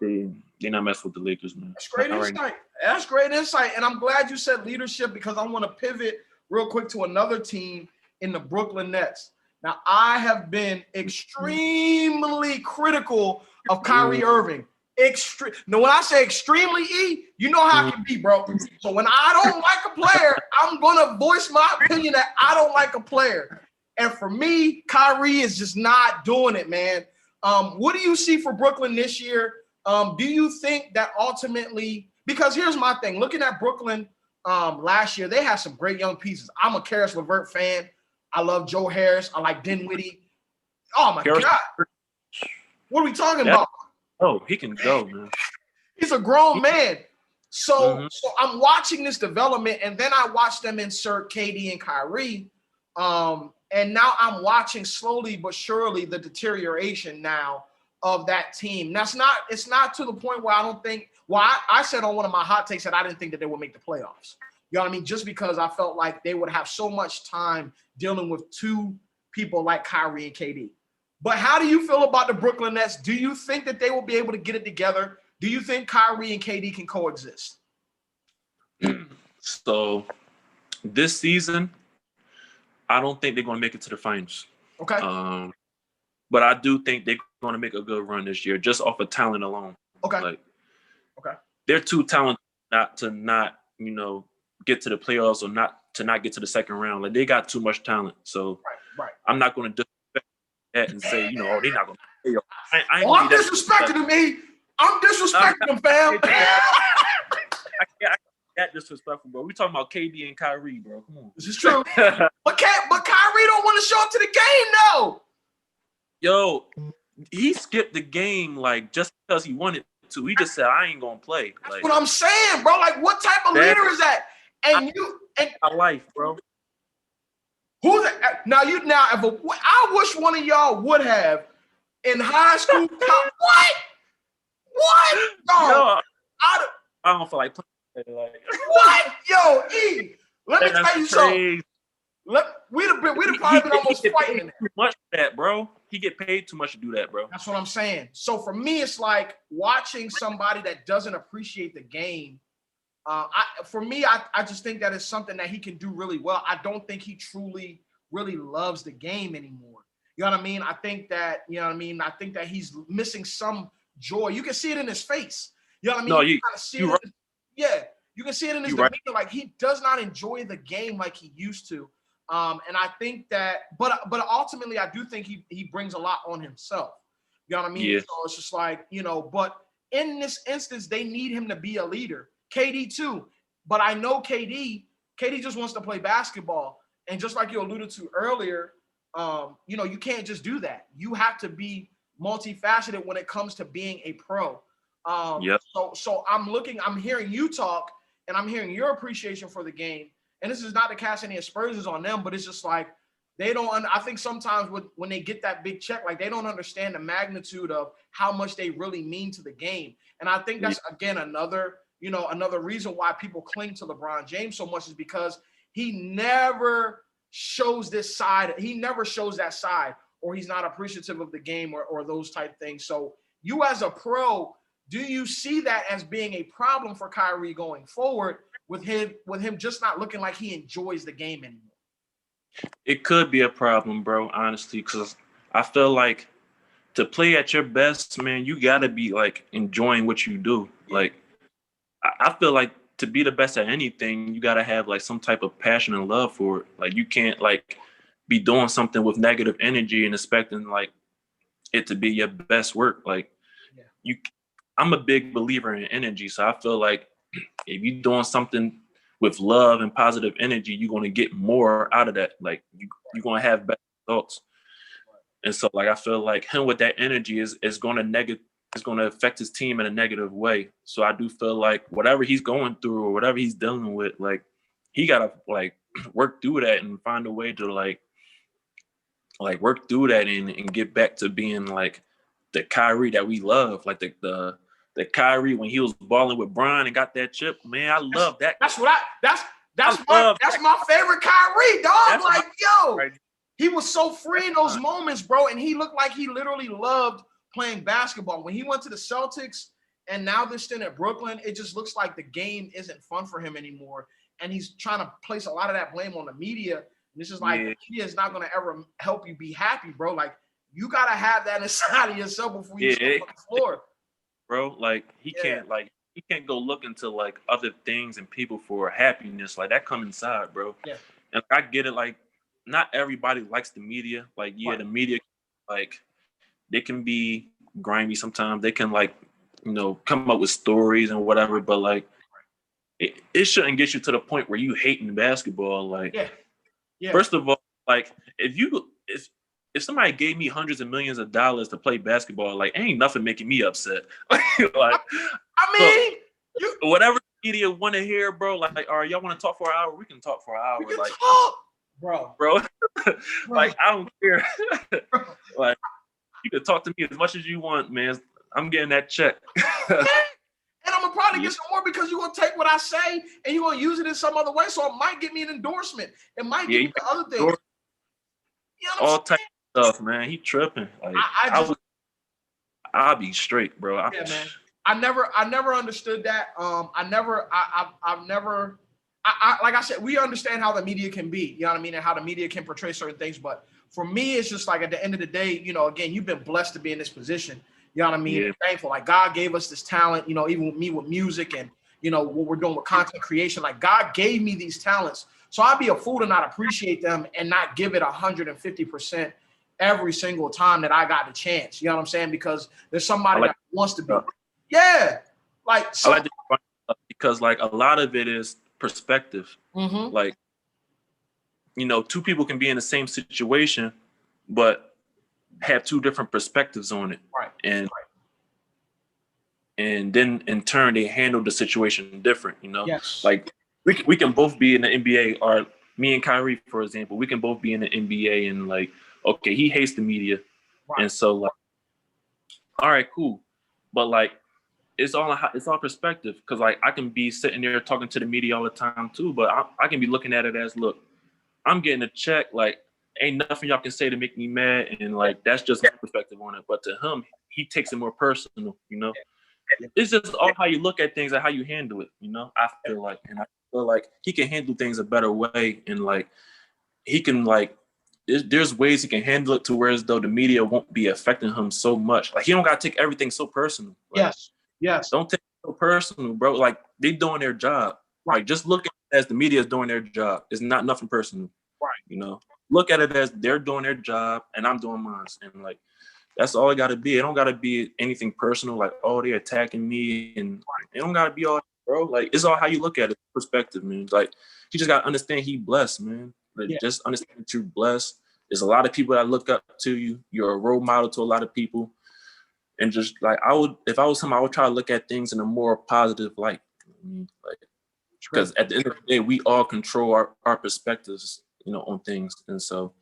they're not messing with the Lakers, man. That's great insight. Right. That's great insight. And I'm glad you said leadership because I want to pivot real quick to another team in the Brooklyn Nets. Now, I have been extremely critical of Kyrie Irving. Now, when I say extremely, you know how it can be, bro. So when I don't like a player, I'm going to voice my opinion that I don't like a player. And for me, Kyrie is just not doing it, man. What do you see for Brooklyn this year? Do you think that ultimately – because here's my thing. Looking at Brooklyn last year, they had some great young pieces. I'm a Karis LeVert fan. I love Joe Harris. I like Dinwiddie. Oh, my God. What are we talking about? Oh, he can go, man. He's a grown man. So I'm watching this development, and then I watch them insert KD and Kyrie. And now I'm watching slowly but surely the deterioration now of that team. It's not to the point where I don't think – well, I said on one of my hot takes that I didn't think that they would make the playoffs. You know what I mean? Just because I felt like they would have so much time dealing with two people like Kyrie and KD. But how do you feel about the Brooklyn Nets? Do you think that they will be able to get it together? Do you think Kyrie and KD can coexist? So this season, I don't think they're going to make it to the finals. Okay. But I do think they're going to make a good run this year, just off of talent alone. Okay. Like, okay. They're too talented not you know, get to the playoffs or not get to the second round. Like they got too much talent. So right. I'm not going to disrespect that and say, you know, oh, they're not going to. I'm disrespecting them, me. I'm disrespecting them, fam. I can't that disrespectful, bro. We talking about KD and Kyrie, bro. Come on. This is true. but Kyrie don't want to show up to the game, though. Yo, he skipped the game like just because he wanted to. He just said, "I ain't gonna play." That's what I'm saying, bro. Like, what type of leader is that? And my life, bro. Who's that? I wish one of y'all would have in high school. What? No, I don't feel like playing. Like, what? Yo, E, let me tell you something. We'd have probably been almost fighting. Too much for that, bro. He get paid too much to do that, bro. That's what I'm saying. So for me, it's like watching somebody that doesn't appreciate the game. I just think that is something that he can do really well. I don't think he truly really loves the game anymore. You know what I mean? I think that he's missing some joy. You can see it in his face. You know what I mean? No, you can see it in his demeanor. Right. Like he does not enjoy the game like he used to. And I think that, but ultimately, I do think he brings a lot on himself. You know what I mean? Yeah. So it's just like, you know, but in this instance, they need him to be a leader. KD too. But I know KD just wants to play basketball. And just like you alluded to earlier, you know, you can't just do that. You have to be multifaceted when it comes to being a pro. So I'm hearing you talk, and I'm hearing your appreciation for the game. And this is not to cast any aspersions on them, but it's just like, they don't. I think sometimes when they get that big check, like they don't understand the magnitude of how much they really mean to the game. And I think that's again another reason why people cling to LeBron James so much is because he never shows this side. He never shows that side, or he's not appreciative of the game or those type things. So you as a pro, do you see that as being a problem for Kyrie going forward with him just not looking like he enjoys the game anymore? It could be a problem, bro, honestly, because I feel like to play at your best, man, you gotta be like enjoying what you do. Like I feel like to be the best at anything, you gotta have like some type of passion and love for it. Like you can't like be doing something with negative energy and expecting like it to be your best work. Like I'm a big believer in energy, so I feel like if you're doing something with love and positive energy, you're gonna get more out of that. Like you're gonna have better results. And so like I feel like him with that energy is gonna affect his team in a negative way. So I do feel like whatever he's going through or whatever he's dealing with, like he gotta like work through that and find a way to like work through that and get back to being like the Kyrie that we love, like the Kyrie when he was balling with Brian and got that chip. Man, I love that. That's my favorite Kyrie, dog. Like, yo, he was so free in those moments, bro. And he looked like he literally loved playing basketball. When he went to the Celtics and now this stint at Brooklyn, it just looks like the game isn't fun for him anymore. And he's trying to place a lot of that blame on the media. And this is like, the media is not going to ever help you be happy, bro. Like, you got to have that inside of yourself before you step on the floor. Bro, like he can't go look into like other things and people for happiness. Like that come inside, bro. Yeah. And I get it. Like not everybody likes the media. Like the media, like they can be grimy sometimes. They can like come up with stories and whatever. But like it shouldn't get you to the point where you hating basketball. Like first of all, like if somebody gave me hundreds of millions of dollars to play basketball, like ain't nothing making me upset. Like, I mean, whatever media want to hear, bro. Like, all right, y'all want to talk for an hour? We can talk for an hour. Like, bro. Like, I don't care. Like, you can talk to me as much as you want, man. I'm getting that check. And I'm gonna probably get some more because you're gonna take what I say and you're gonna use it in some other way. So it might get me an endorsement. It might get me other things. All types of stuff, man. He tripping. Like I'll be straight, bro. Man. I never understood that. I've never like I said, we understand how the media can be, you know what I mean, and how the media can portray certain things. But for me, it's just like at the end of the day, again, you've been blessed to be in this position. You know what I mean? Yeah. Thankful. Like God gave us this talent, even with me with music and what we're doing with content creation. Like God gave me these talents. So I'd be a fool to not appreciate them and not give it 150% every single time that I got the chance. You know what I'm saying? Because there's somebody that wants to be. Yeah. Like, so, I like that because like a lot of it is perspective. Mm-hmm. Like, two people can be in the same situation, but have two different perspectives on it. Right. And then in turn, they handle the situation different, Yes. Like we can both be in the NBA, or me and Kyrie, for example, we can both be in the NBA and like, okay, he hates the media. Right. And so like, all right, cool. But like, it's all perspective. Cause like I can be sitting there talking to the media all the time too, but I can be looking at it as, look, I'm getting a check. Like ain't nothing y'all can say to make me mad. And like, that's just my perspective on it. But to him, he takes it more personal, It's just all how you look at things and how you handle it, I feel like, and I feel like he can handle things a better way. And like, he can like, there's ways he can handle it to where as though the media won't be affecting him so much. Like he don't got to take everything so personal. Like, yes. Don't take it so personal, bro. Like they doing their job. Right. Like just look at it as the media is doing their job. It's not nothing personal. Right. Look at it as they're doing their job and I'm doing mine. And like, that's all it got to be. It don't got to be anything personal. Like, oh, they're attacking me, and it don't got to be all, bro. Like, it's all how you look at it, perspective, man. Like, you just got to understand he blessed, man. Like, just understand that you're blessed. There's a lot of people that look up to you. You're a role model to a lot of people, and just like if I was him, I would try to look at things in a more positive light. Like, because at the end of the day, we all control our perspectives, on things, and so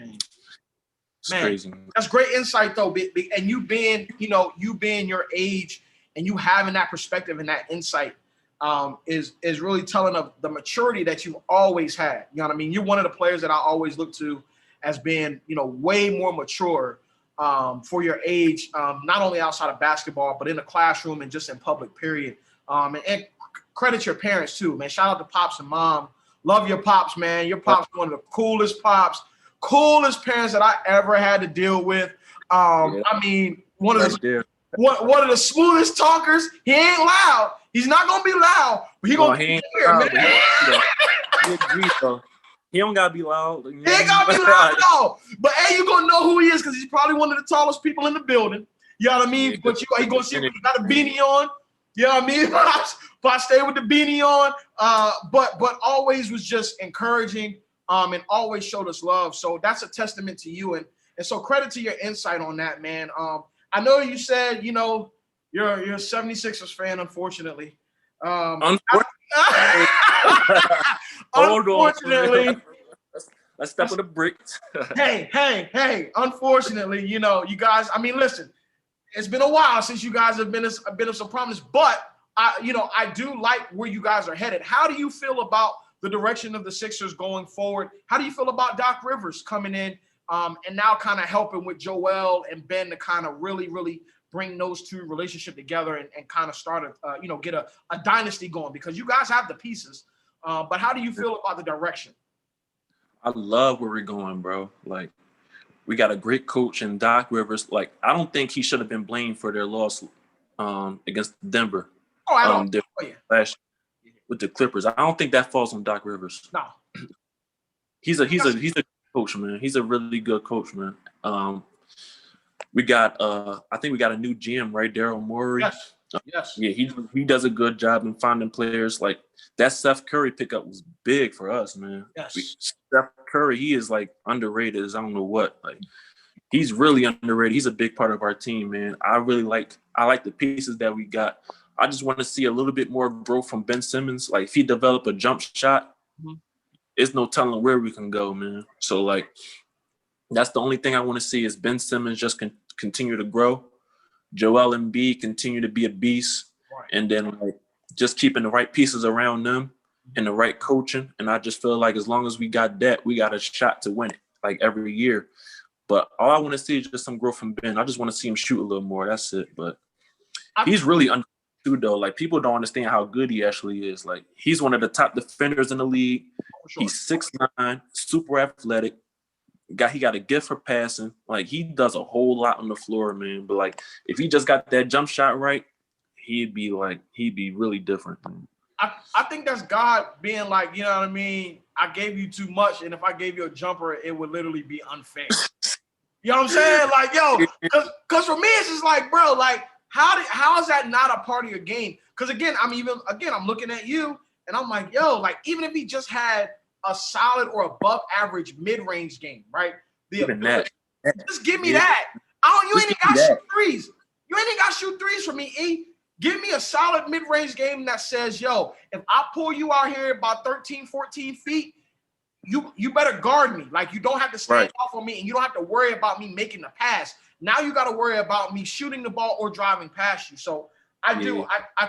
It's crazy. That's great insight though. And you being your age and you having that perspective and that insight is really telling of the maturity that you've always had. You know what I mean? You're one of the players that I always look to as being, way more mature for your age, not only outside of basketball, but in the classroom and just in public, period. And credit your parents too, man. Shout out to Pops and Mom. Love your Pops, man. Your Pops one of the coolest Pops, coolest parents that I ever had to deal with. I mean, one of the smoothest talkers. He ain't loud. He's not gonna be loud, but he gonna be here, man. He don't gotta be loud. He ain't gotta be loud at all. But hey, you gonna know who he is because he's probably one of the tallest people in the building. You know what I mean? But he gonna see he got a beanie on. You know what I mean? If I stay with the beanie on, but always was just encouraging, and always showed us love. So that's a testament to you, and so credit to your insight on that, man. I know you said you're a 76ers fan, unfortunately. Unfortunately. Let's step on the bricks. hey. Unfortunately, you guys. I mean, listen. It's been a while since you guys have been of some promise, but I do like where you guys are headed. How do you feel about the direction of the Sixers going forward? How do you feel about Doc Rivers coming in and now kind of helping with Joel and Ben to kind of really, really bring those two relationship together and kind of start get a dynasty going, because you guys have the pieces. But how do you feel about the direction? I love where we're going, bro. Like, we got a great coach in Doc Rivers. Like, I don't think he should have been blamed for their loss against Denver. Oh, I don't. Last with the Clippers. I don't think that falls on Doc Rivers. No. He's a coach, man. He's a really good coach, man. We got I think we got a new GM, right? Daryl Morey. Yes. Yeah, he does a good job in finding players. Like, that Steph Curry pickup was big for us, man. Yes. Steph Curry, he is like underrated as I don't know what. Like, he's really underrated. He's a big part of our team, man. I like the pieces that we got. I just want to see a little bit more growth from Ben Simmons. Like, if he develop a jump shot, it's no telling where we can go, man. So, like, that's the only thing I want to see is Ben Simmons just continue to grow. Joel Embiid continue to be a beast. Right. And then, like, just keeping the right pieces around them and the right coaching. And I just feel like as long as we got that, we got a shot to win it, like, every year. But all I want to see is just some growth from Ben. I just want to see him shoot a little more. That's it. But he's really understood, though. Like, people don't understand how good he actually is. Like, he's one of the top defenders in the league. Sure. He's 6'9", super athletic. He got a gift for passing. Like, he does a whole lot on the floor, man. But, like, if he just got that jump shot right, he'd be really different. I think that's God being like, you know what I mean? I gave you too much, and if I gave you a jumper, it would literally be unfair. You know what I'm saying? Like, yo, because for me, it's just like, bro, like, how is that not a part of your game? Because again, I'm looking at you, and I'm like, yo, like, even if he just had a solid or above average mid-range game, right? Just give me that. You ain't got to shoot threes. You ain't got to shoot threes for me, E. Give me a solid mid-range game that says, yo, if I pull you out here about 13, 14 feet, you better guard me. Like, you don't have to stand off on me, and you don't have to worry about me making the pass. Now you got to worry about me shooting the ball or driving past you. So I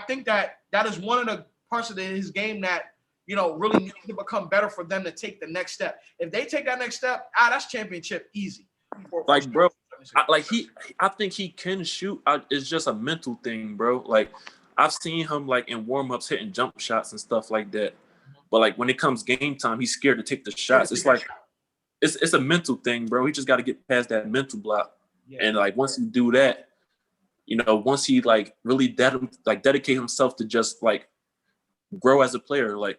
think that is one of the parts of his game that, really needs to become better for them to take the next step. If they take that next step, that's championship easy. Like, bro, I think he can shoot. It's just a mental thing, bro. Like, I've seen him, like, in warm-ups hitting jump shots and stuff like that. But, like, when it comes game time, he's scared to take the shots. It's like it's a mental thing, bro. He just got to get past that mental block. Yeah. And, like, once he do that, once he, like, really dedicate himself to just, like, grow as a player, like,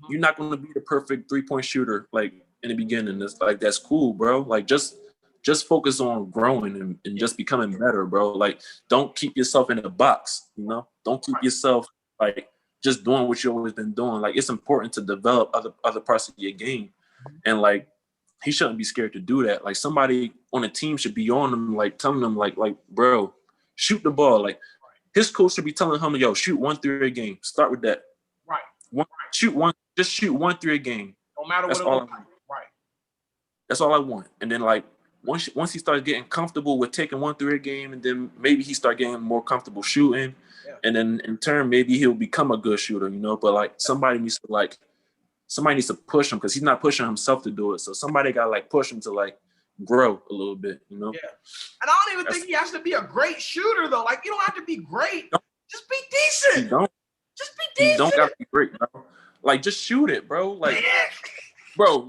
you're not going to be the perfect three-point shooter, like, in the beginning. It's like, that's cool, bro. Like, just focus on growing and just becoming better, bro. Like, don't keep yourself in a box, Don't keep yourself, like, just doing what you've always been doing. Like, it's important to develop other parts of your game. And, like, he shouldn't be scared to do that. Like, somebody on a team should be on him, like, telling him, like, bro, shoot the ball. Like, his coach should be telling him, yo, shoot 1 3 a game. Start with that. Right. Shoot 1 3 a game. No matter what it looks like. Right. That's all I want. And then like once he starts getting comfortable with taking 1 3 a game, and then maybe he start getting more comfortable shooting, and then in turn maybe he'll become a good shooter, you know. But like somebody needs to push him because he's not pushing himself to do it. So somebody got to like push him to like grow a little bit, you know. Yeah. And I don't even think he has to be a great shooter though. Like you don't have to be great. Just be decent. Just be decent. He don't got to be great, bro. Like just shoot it, bro. Like, bro,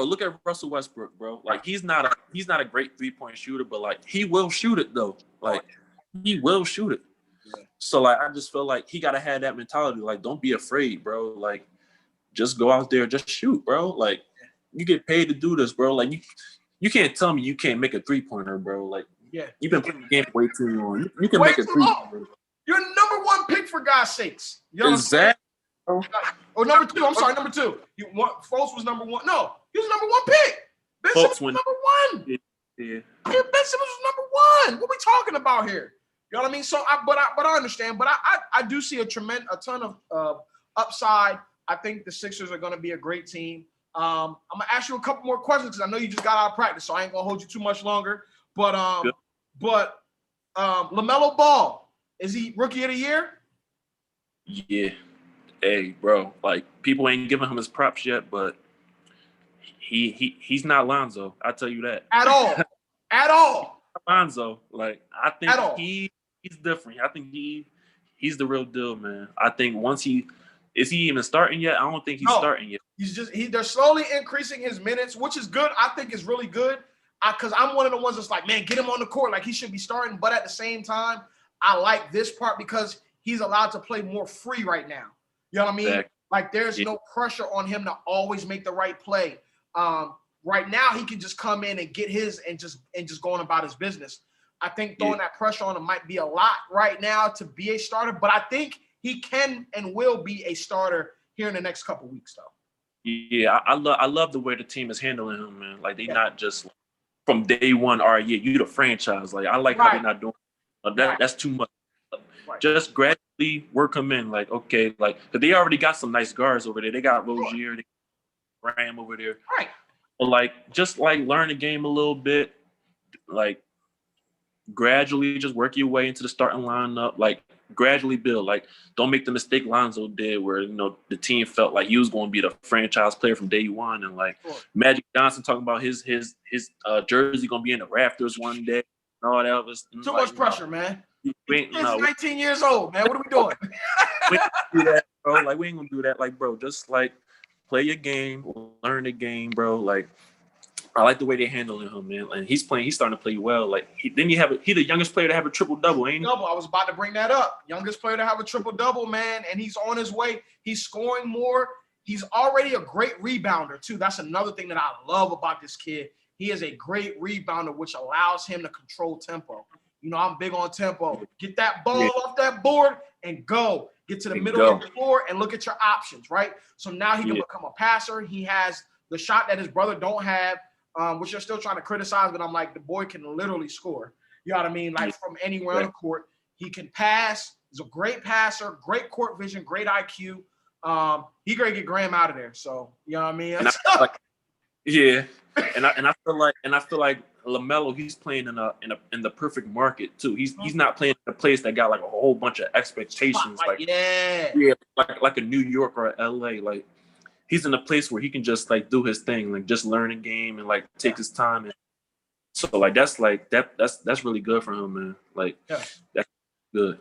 look at Russell Westbrook, bro. Like he's not a great 3-point shooter, but like he will shoot it though. Like he will shoot it. Yeah. So like I just feel like he gotta have that mentality. Like don't be afraid, bro. Like just go out there, just shoot, bro. Like you get paid to do this, bro. Like you can't tell me you can't make a 3-pointer, bro. Like you've been playing the game way too long. You can make a 3-pointer. You're number 1 pick for God's sakes. You know exactly. Or number 2. I'm sorry, number 2. Fultz was number 1. No, he was number 1 pick. Ben Simmons was number 1. Yeah. Ben Simmons was number 1. What we talking about here? You know what I mean? So, I understand. But I do see a ton of upside. I think the Sixers are going to be a great team. I'm gonna ask you a couple more questions because I know you just got out of practice, so I ain't gonna hold you too much longer. But LaMelo Ball, is he rookie of the year? Yeah. Hey, bro, like people ain't giving him his props yet, but he's not Lonzo. I tell you that. At all. Lonzo, like I think he's different. I think he's the real deal, man. I think is he even starting yet? I don't think he's starting yet. They're slowly increasing his minutes, which is good. I think is really good. Because I'm one of the ones that's like, man, get him on the court. Like he should be starting. But at the same time, I like this part because he's allowed to play more free right now. You know what I mean? Exactly. Like there's no pressure on him to always make the right play. Right now, he can just come in and get his and just going about his business. I think throwing that pressure on him might be a lot right now to be a starter, but I think he can and will be a starter here in the next couple weeks, though. Yeah, I love the way the team is handling him, man. Like they not just from day one. All right, you the franchise. Like I like how they're not doing that's too much. Just gradually work them in. Like okay, like because they already got some nice guards over there. They got Rozier, they got Graham over there. Right. But like just like learn the game a little bit, like gradually just work your way into the starting lineup. Like gradually build. Like don't make the mistake Lonzo did, where the team felt like he was going to be the franchise player from day one, and like Magic Johnson talking about his jersey going to be in the rafters one day. And all that was too much pressure, man. He's 19 years old, man. What are we doing? We ain't gonna do that, bro. Like we ain't gonna do that. Like, bro, just like play your game, learn the game, bro. Like I like the way they're handling him, man. And he's starting to play well. Like he's the youngest player to have a triple-double, ain't he? Double. I was about to bring that up. Youngest player to have a triple-double, man, and he's on his way. He's scoring more. He's already a great rebounder, too. That's another thing that I love about this kid. He is a great rebounder, which allows him to control tempo. I'm big on tempo. Get that ball off that board and go. Get to the middle of the floor and look at your options, right? So now he can become a passer. He has the shot that his brother don't have, which you're still trying to criticize, but I'm like, the boy can literally score. You know what I mean? Like from anywhere on the court. He can pass. He's a great passer, great court vision, great IQ. He gonna get Graham out of there. So you know what I mean? And I feel like LaMelo, he's playing in the perfect market too. He's not playing in a place that got like a whole bunch of expectations, like a New York or LA. Like he's in a place where he can just like do his thing, like just learn a game and like take his time. And so that's really good for him, man. Like that's good.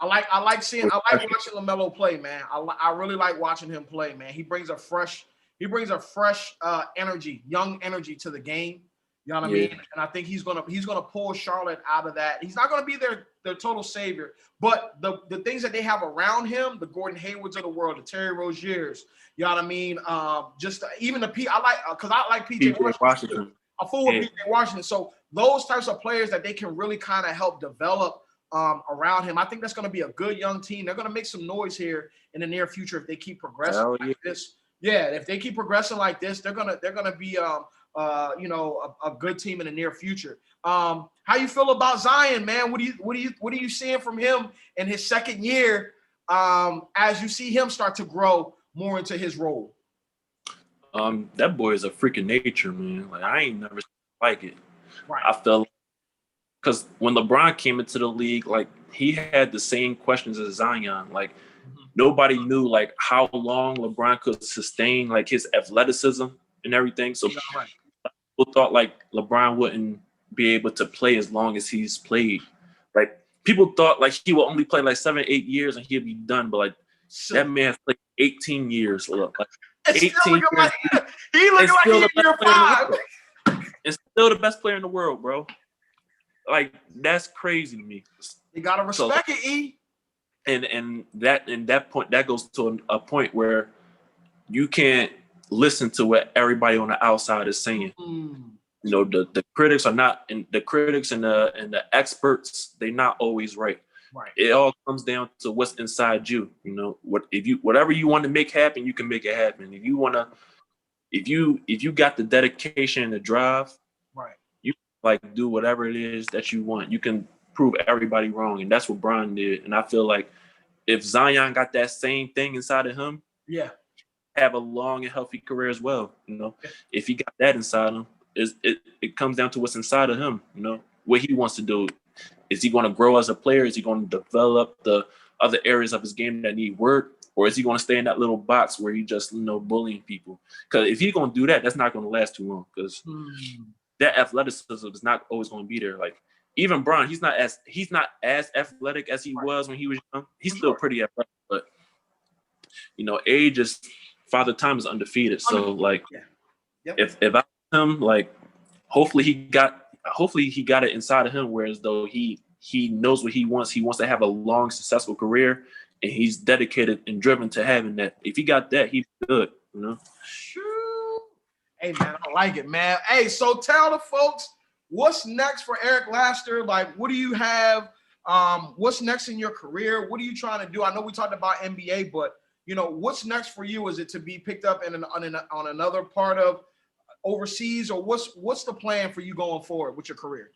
I like watching LaMelo play, man. I really like watching him play, man. He brings a fresh energy, young energy to the game. You know what I mean? And I think he's gonna pull Charlotte out of that. He's not gonna be their total savior, but the things that they have around him, the Gordon Haywards of the world, the Terry Roziers, you know what I mean? Just even I like PJ Washington. I fool with PJ Washington. So those types of players that they can really kind of help develop around him. I think that's gonna be a good young team. They're gonna make some noise here in the near future if they keep progressing like this. Yeah, if they keep progressing like this, they're gonna be a good team in the near future. How you feel about Zion, man? What are you seeing from him in his second year as you see him start to grow more into his role? That boy is a freaking nature, man. Like I ain't never seen like it. Right. I felt because when LeBron came into the league, like he had the same questions as Zion. Like nobody knew like how long LeBron could sustain like his athleticism and everything. So Right. people thought like LeBron wouldn't be able to play as long as he's played. Like people thought like he will only play like 7, 8 years and he'll be done. But like that man played 18 years. Like 18 years. He looking like he's in year 5. And still the best player in the world, bro. Like that's crazy to me. You gotta respect it, E. And that point that goes to a point where you can't listen to what everybody on the outside is saying. You know, the critics are not, and the critics and the experts, they're not always right. Right. It all comes down to what's inside you. You know, whatever you want to make happen, you can make it happen. If you wanna, if you got the dedication and the drive, right, you like do whatever it is that you want. You can prove everybody wrong, and that's what Brian did. And I feel like if Zion got that same thing inside of him, yeah, have a long and healthy career as well. You know, if he got that inside him, it comes down to what's inside of him. You know, what he wants to do. Is he going to grow as a player? Is he going to develop the other areas of his game that need work? Or is he going to stay in that little box where he just, bullying people? Because if he's going to do that, that's not going to last too long. Because that athleticism is not always going to be there. Like even Bron, he's not as athletic as he was when he was young. He's still pretty athletic, but age is Father Time is undefeated. So like, if I him like, hopefully he got it inside of him, whereas though he knows what he wants. He wants to have a long, successful career, and he's dedicated and driven to having that. If he got that, he's good, Shoot. Hey, man, I like it, man. Hey, so tell the folks what's next for Eric Laster. Like, what do you have? What's next in your career? What are you trying to do? I know we talked about NBA, but, what's next for you? Is it to be picked up on another part of overseas, or what's the plan for you going forward with your career?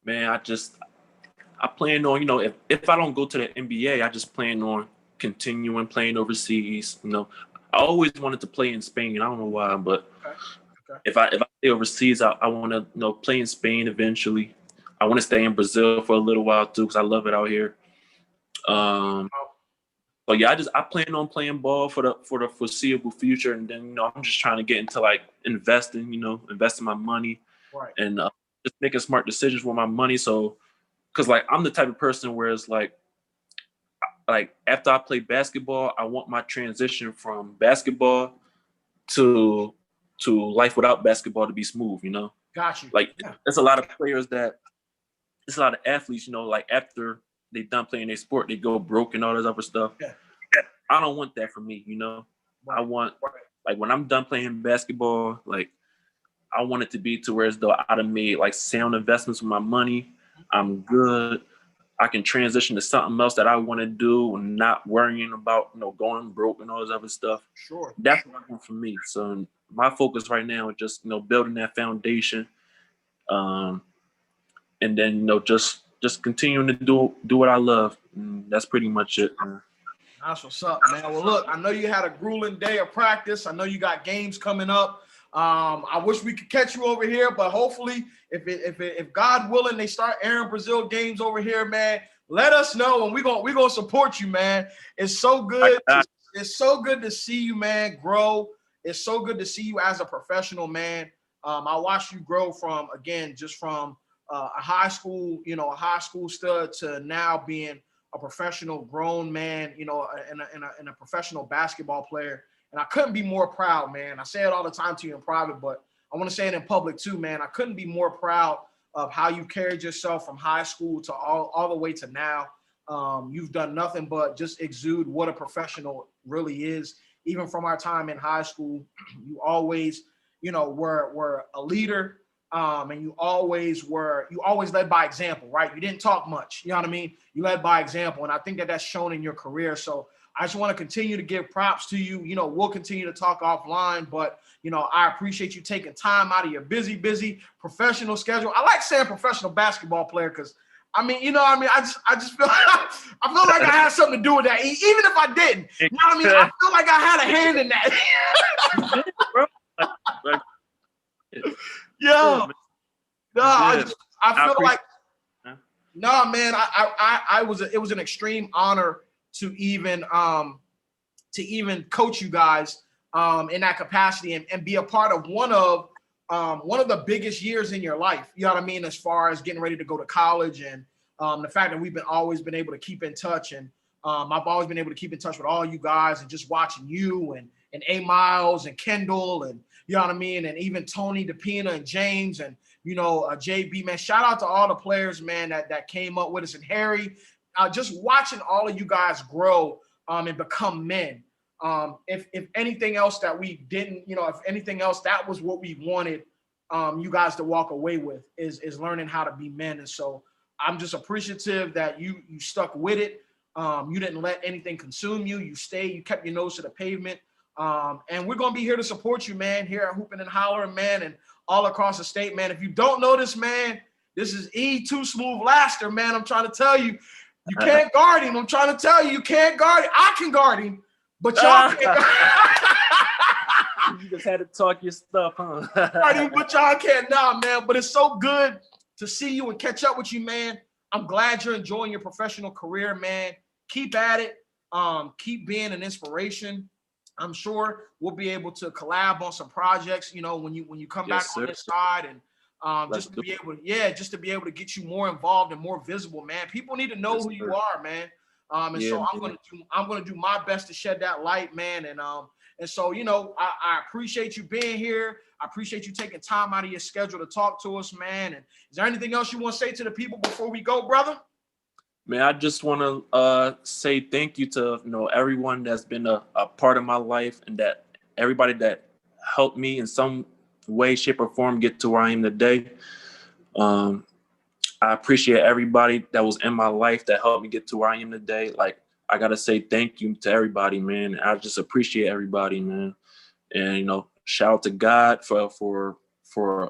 Man, I plan on, if I don't go to the NBA, I just plan on continuing playing overseas. I always wanted to play in Spain. I don't know why, but if I stay overseas, I want to play in Spain eventually. I want to stay in Brazil for a little while too, because I love it out here. So yeah, I plan on playing ball for the foreseeable future, and then I'm just trying to get into like investing my money, right, and just making smart decisions with my money. So, because like I'm the type of person where it's like after I play basketball, I want my transition from basketball to life without basketball to be smooth. Got you. Like there's a lot of players there's a lot of athletes. Like after they done playing their sport, they go broke and all this other stuff. Yeah. I don't want that for me, Right. I want like when I'm done playing basketball, like I want it to be to where as though I'd have made like sound investments with my money. I'm good. I can transition to something else that I want to do and not worrying about, going broke and all this other stuff. Sure. That's what I want for me. So my focus right now is just, building that foundation. And then, just continuing to do what I love. And that's pretty much it, man. That's what's up, man. Well, look, I know you had a grueling day of practice. I know you got games coming up. I wish we could catch you over here, but hopefully, if God willing, they start airing Brazil games over here, man. Let us know, and we're gonna support you, man. It's so good. It's so good to see you, man, grow. It's so good to see you as a professional, man. I watched you grow from a high school stud to now being a professional grown man, and a professional basketball player. And I couldn't be more proud, man. I say it all the time to you in private, but I want to say it in public too, man. I couldn't be more proud of how you carried yourself from high school to all the way to now. You've done nothing but just exude what a professional really is. Even from our time in high school, you always, were a leader. And you always led by example, right? You didn't talk much. You know what I mean? You led by example. And I think that's shown in your career. So I just want to continue to give props to you. We'll continue to talk offline, but, I appreciate you taking time out of your busy professional schedule. I like saying professional basketball player because I mean, you know, I mean, I just feel I feel like I had something to do with that, even if I didn't. You know what I mean? I feel like I had a hand in that. Yo, no, I feel like, no, man, it was an extreme honor to even coach you guys in that capacity and be a part of one of the biggest years in your life. You know what I mean? As far as getting ready to go to college and the fact that we've always been able to keep in touch, and I've always been able to keep in touch with all you guys, and just watching you and A Miles and Kendall, and you know what I mean, and even Tony DePina and James and you know JB, man. Shout out to all the players, man, that came up with us, and Harry. Just watching all of you guys grow and become men. If anything else that we didn't, you know, if anything else, that was what we wanted you guys to walk away with is learning how to be men. And so I'm just appreciative that you stuck with it. You didn't let anything consume you. You stayed, you kept your nose to the pavement. And we're going to be here to support you, man, here at Hoopin' and Hollerin', man, and all across the state, man. If you don't know this, man, this is Too Smooth Laster, man. I'm trying to tell you, you can't guard him. I'm trying to tell you, you can't guard him. I can guard him. But y'all can't. You just had to talk your stuff, huh? But y'all can't. Nah, man. But it's so good to see you and catch up with you, man. I'm glad you're enjoying your professional career, man. Keep at it. Keep being an inspiration. I'm sure we'll be able to collab on some projects, you know, when you come back on this side, and just to be able to get you more involved and more visible, man. People need to know who you are, man. So I'm gonna do my best to shed that light, man. And so, you know, I appreciate you being here. I appreciate you taking time out of your schedule to talk to us, man. And is there anything else you want to say to the people before we go, brother? Man, I just want to say thank you to everyone that's been a part of my life, and that everybody that helped me in some way, shape, or form get to where I am today. I appreciate everybody that was in my life that helped me get to where I am today. Like, I got to say thank you to everybody, man. I just appreciate everybody, man. And, shout out to God for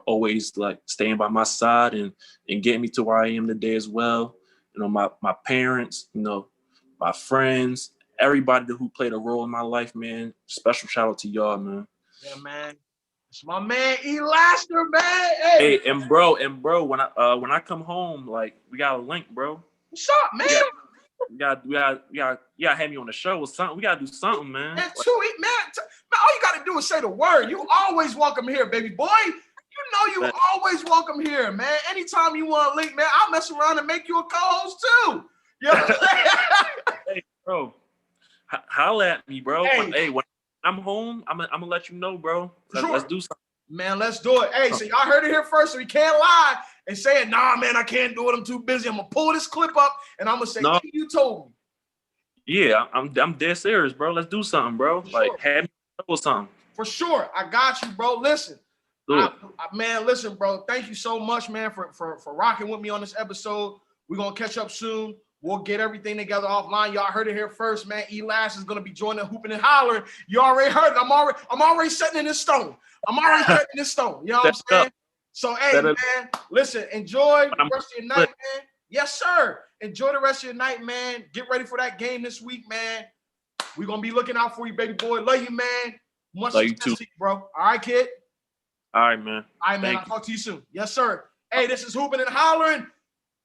always like staying by my side and getting me to where I am today as well. My parents, my friends, everybody who played a role in my life, man. Special shout out to y'all, man. Yeah, man. It's my man Laster, man. Hey, and bro, when I come home, like, we got a link, bro. What's up, man? We gotta have me on the show or something. We gotta do something, man. Man, all you gotta do is say the word. You always welcome here, baby boy. You always welcome here, man. Anytime you want to link, man, I'll mess around and make you a co-host too. You know what I'm saying? Hey, bro, holla at me, bro. Hey, when I'm home, I'm gonna let you know, bro. Let's do something. Man, let's do it. Hey, so y'all heard it here first, so we can't lie and say, nah, man, I can't do it. I'm too busy. I'm gonna pull this clip up and I'm gonna say, no. You told me. Yeah, I'm dead serious, bro. Let's do something, bro. Like, have me know something. For sure. I got you, bro. Listen. Man, listen, bro. Thank you so much, man, for rocking with me on this episode. We're gonna catch up soon. We'll get everything together offline. Y'all heard it here first, man. Elas is gonna be joining Hoopin' and Hollerin'. You already heard it. I'm already setting in this stone. You know what I'm saying? So, hey, man, listen, enjoy the rest of your night, man. Yes, sir. Enjoy the rest of your night, man. Get ready for that game this week, man. We're gonna be looking out for you, baby boy. Love you, man. Much love you too, bro. All right, kid. All right, man. All right, man. I'll talk to you soon. Yes, sir. Hey, this is Hoopin' and Hollerin'.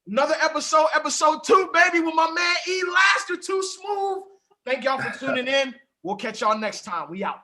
Another episode 2, baby, with my man Laster, Too Smooth. Thank y'all for tuning in. We'll catch y'all next time. We out.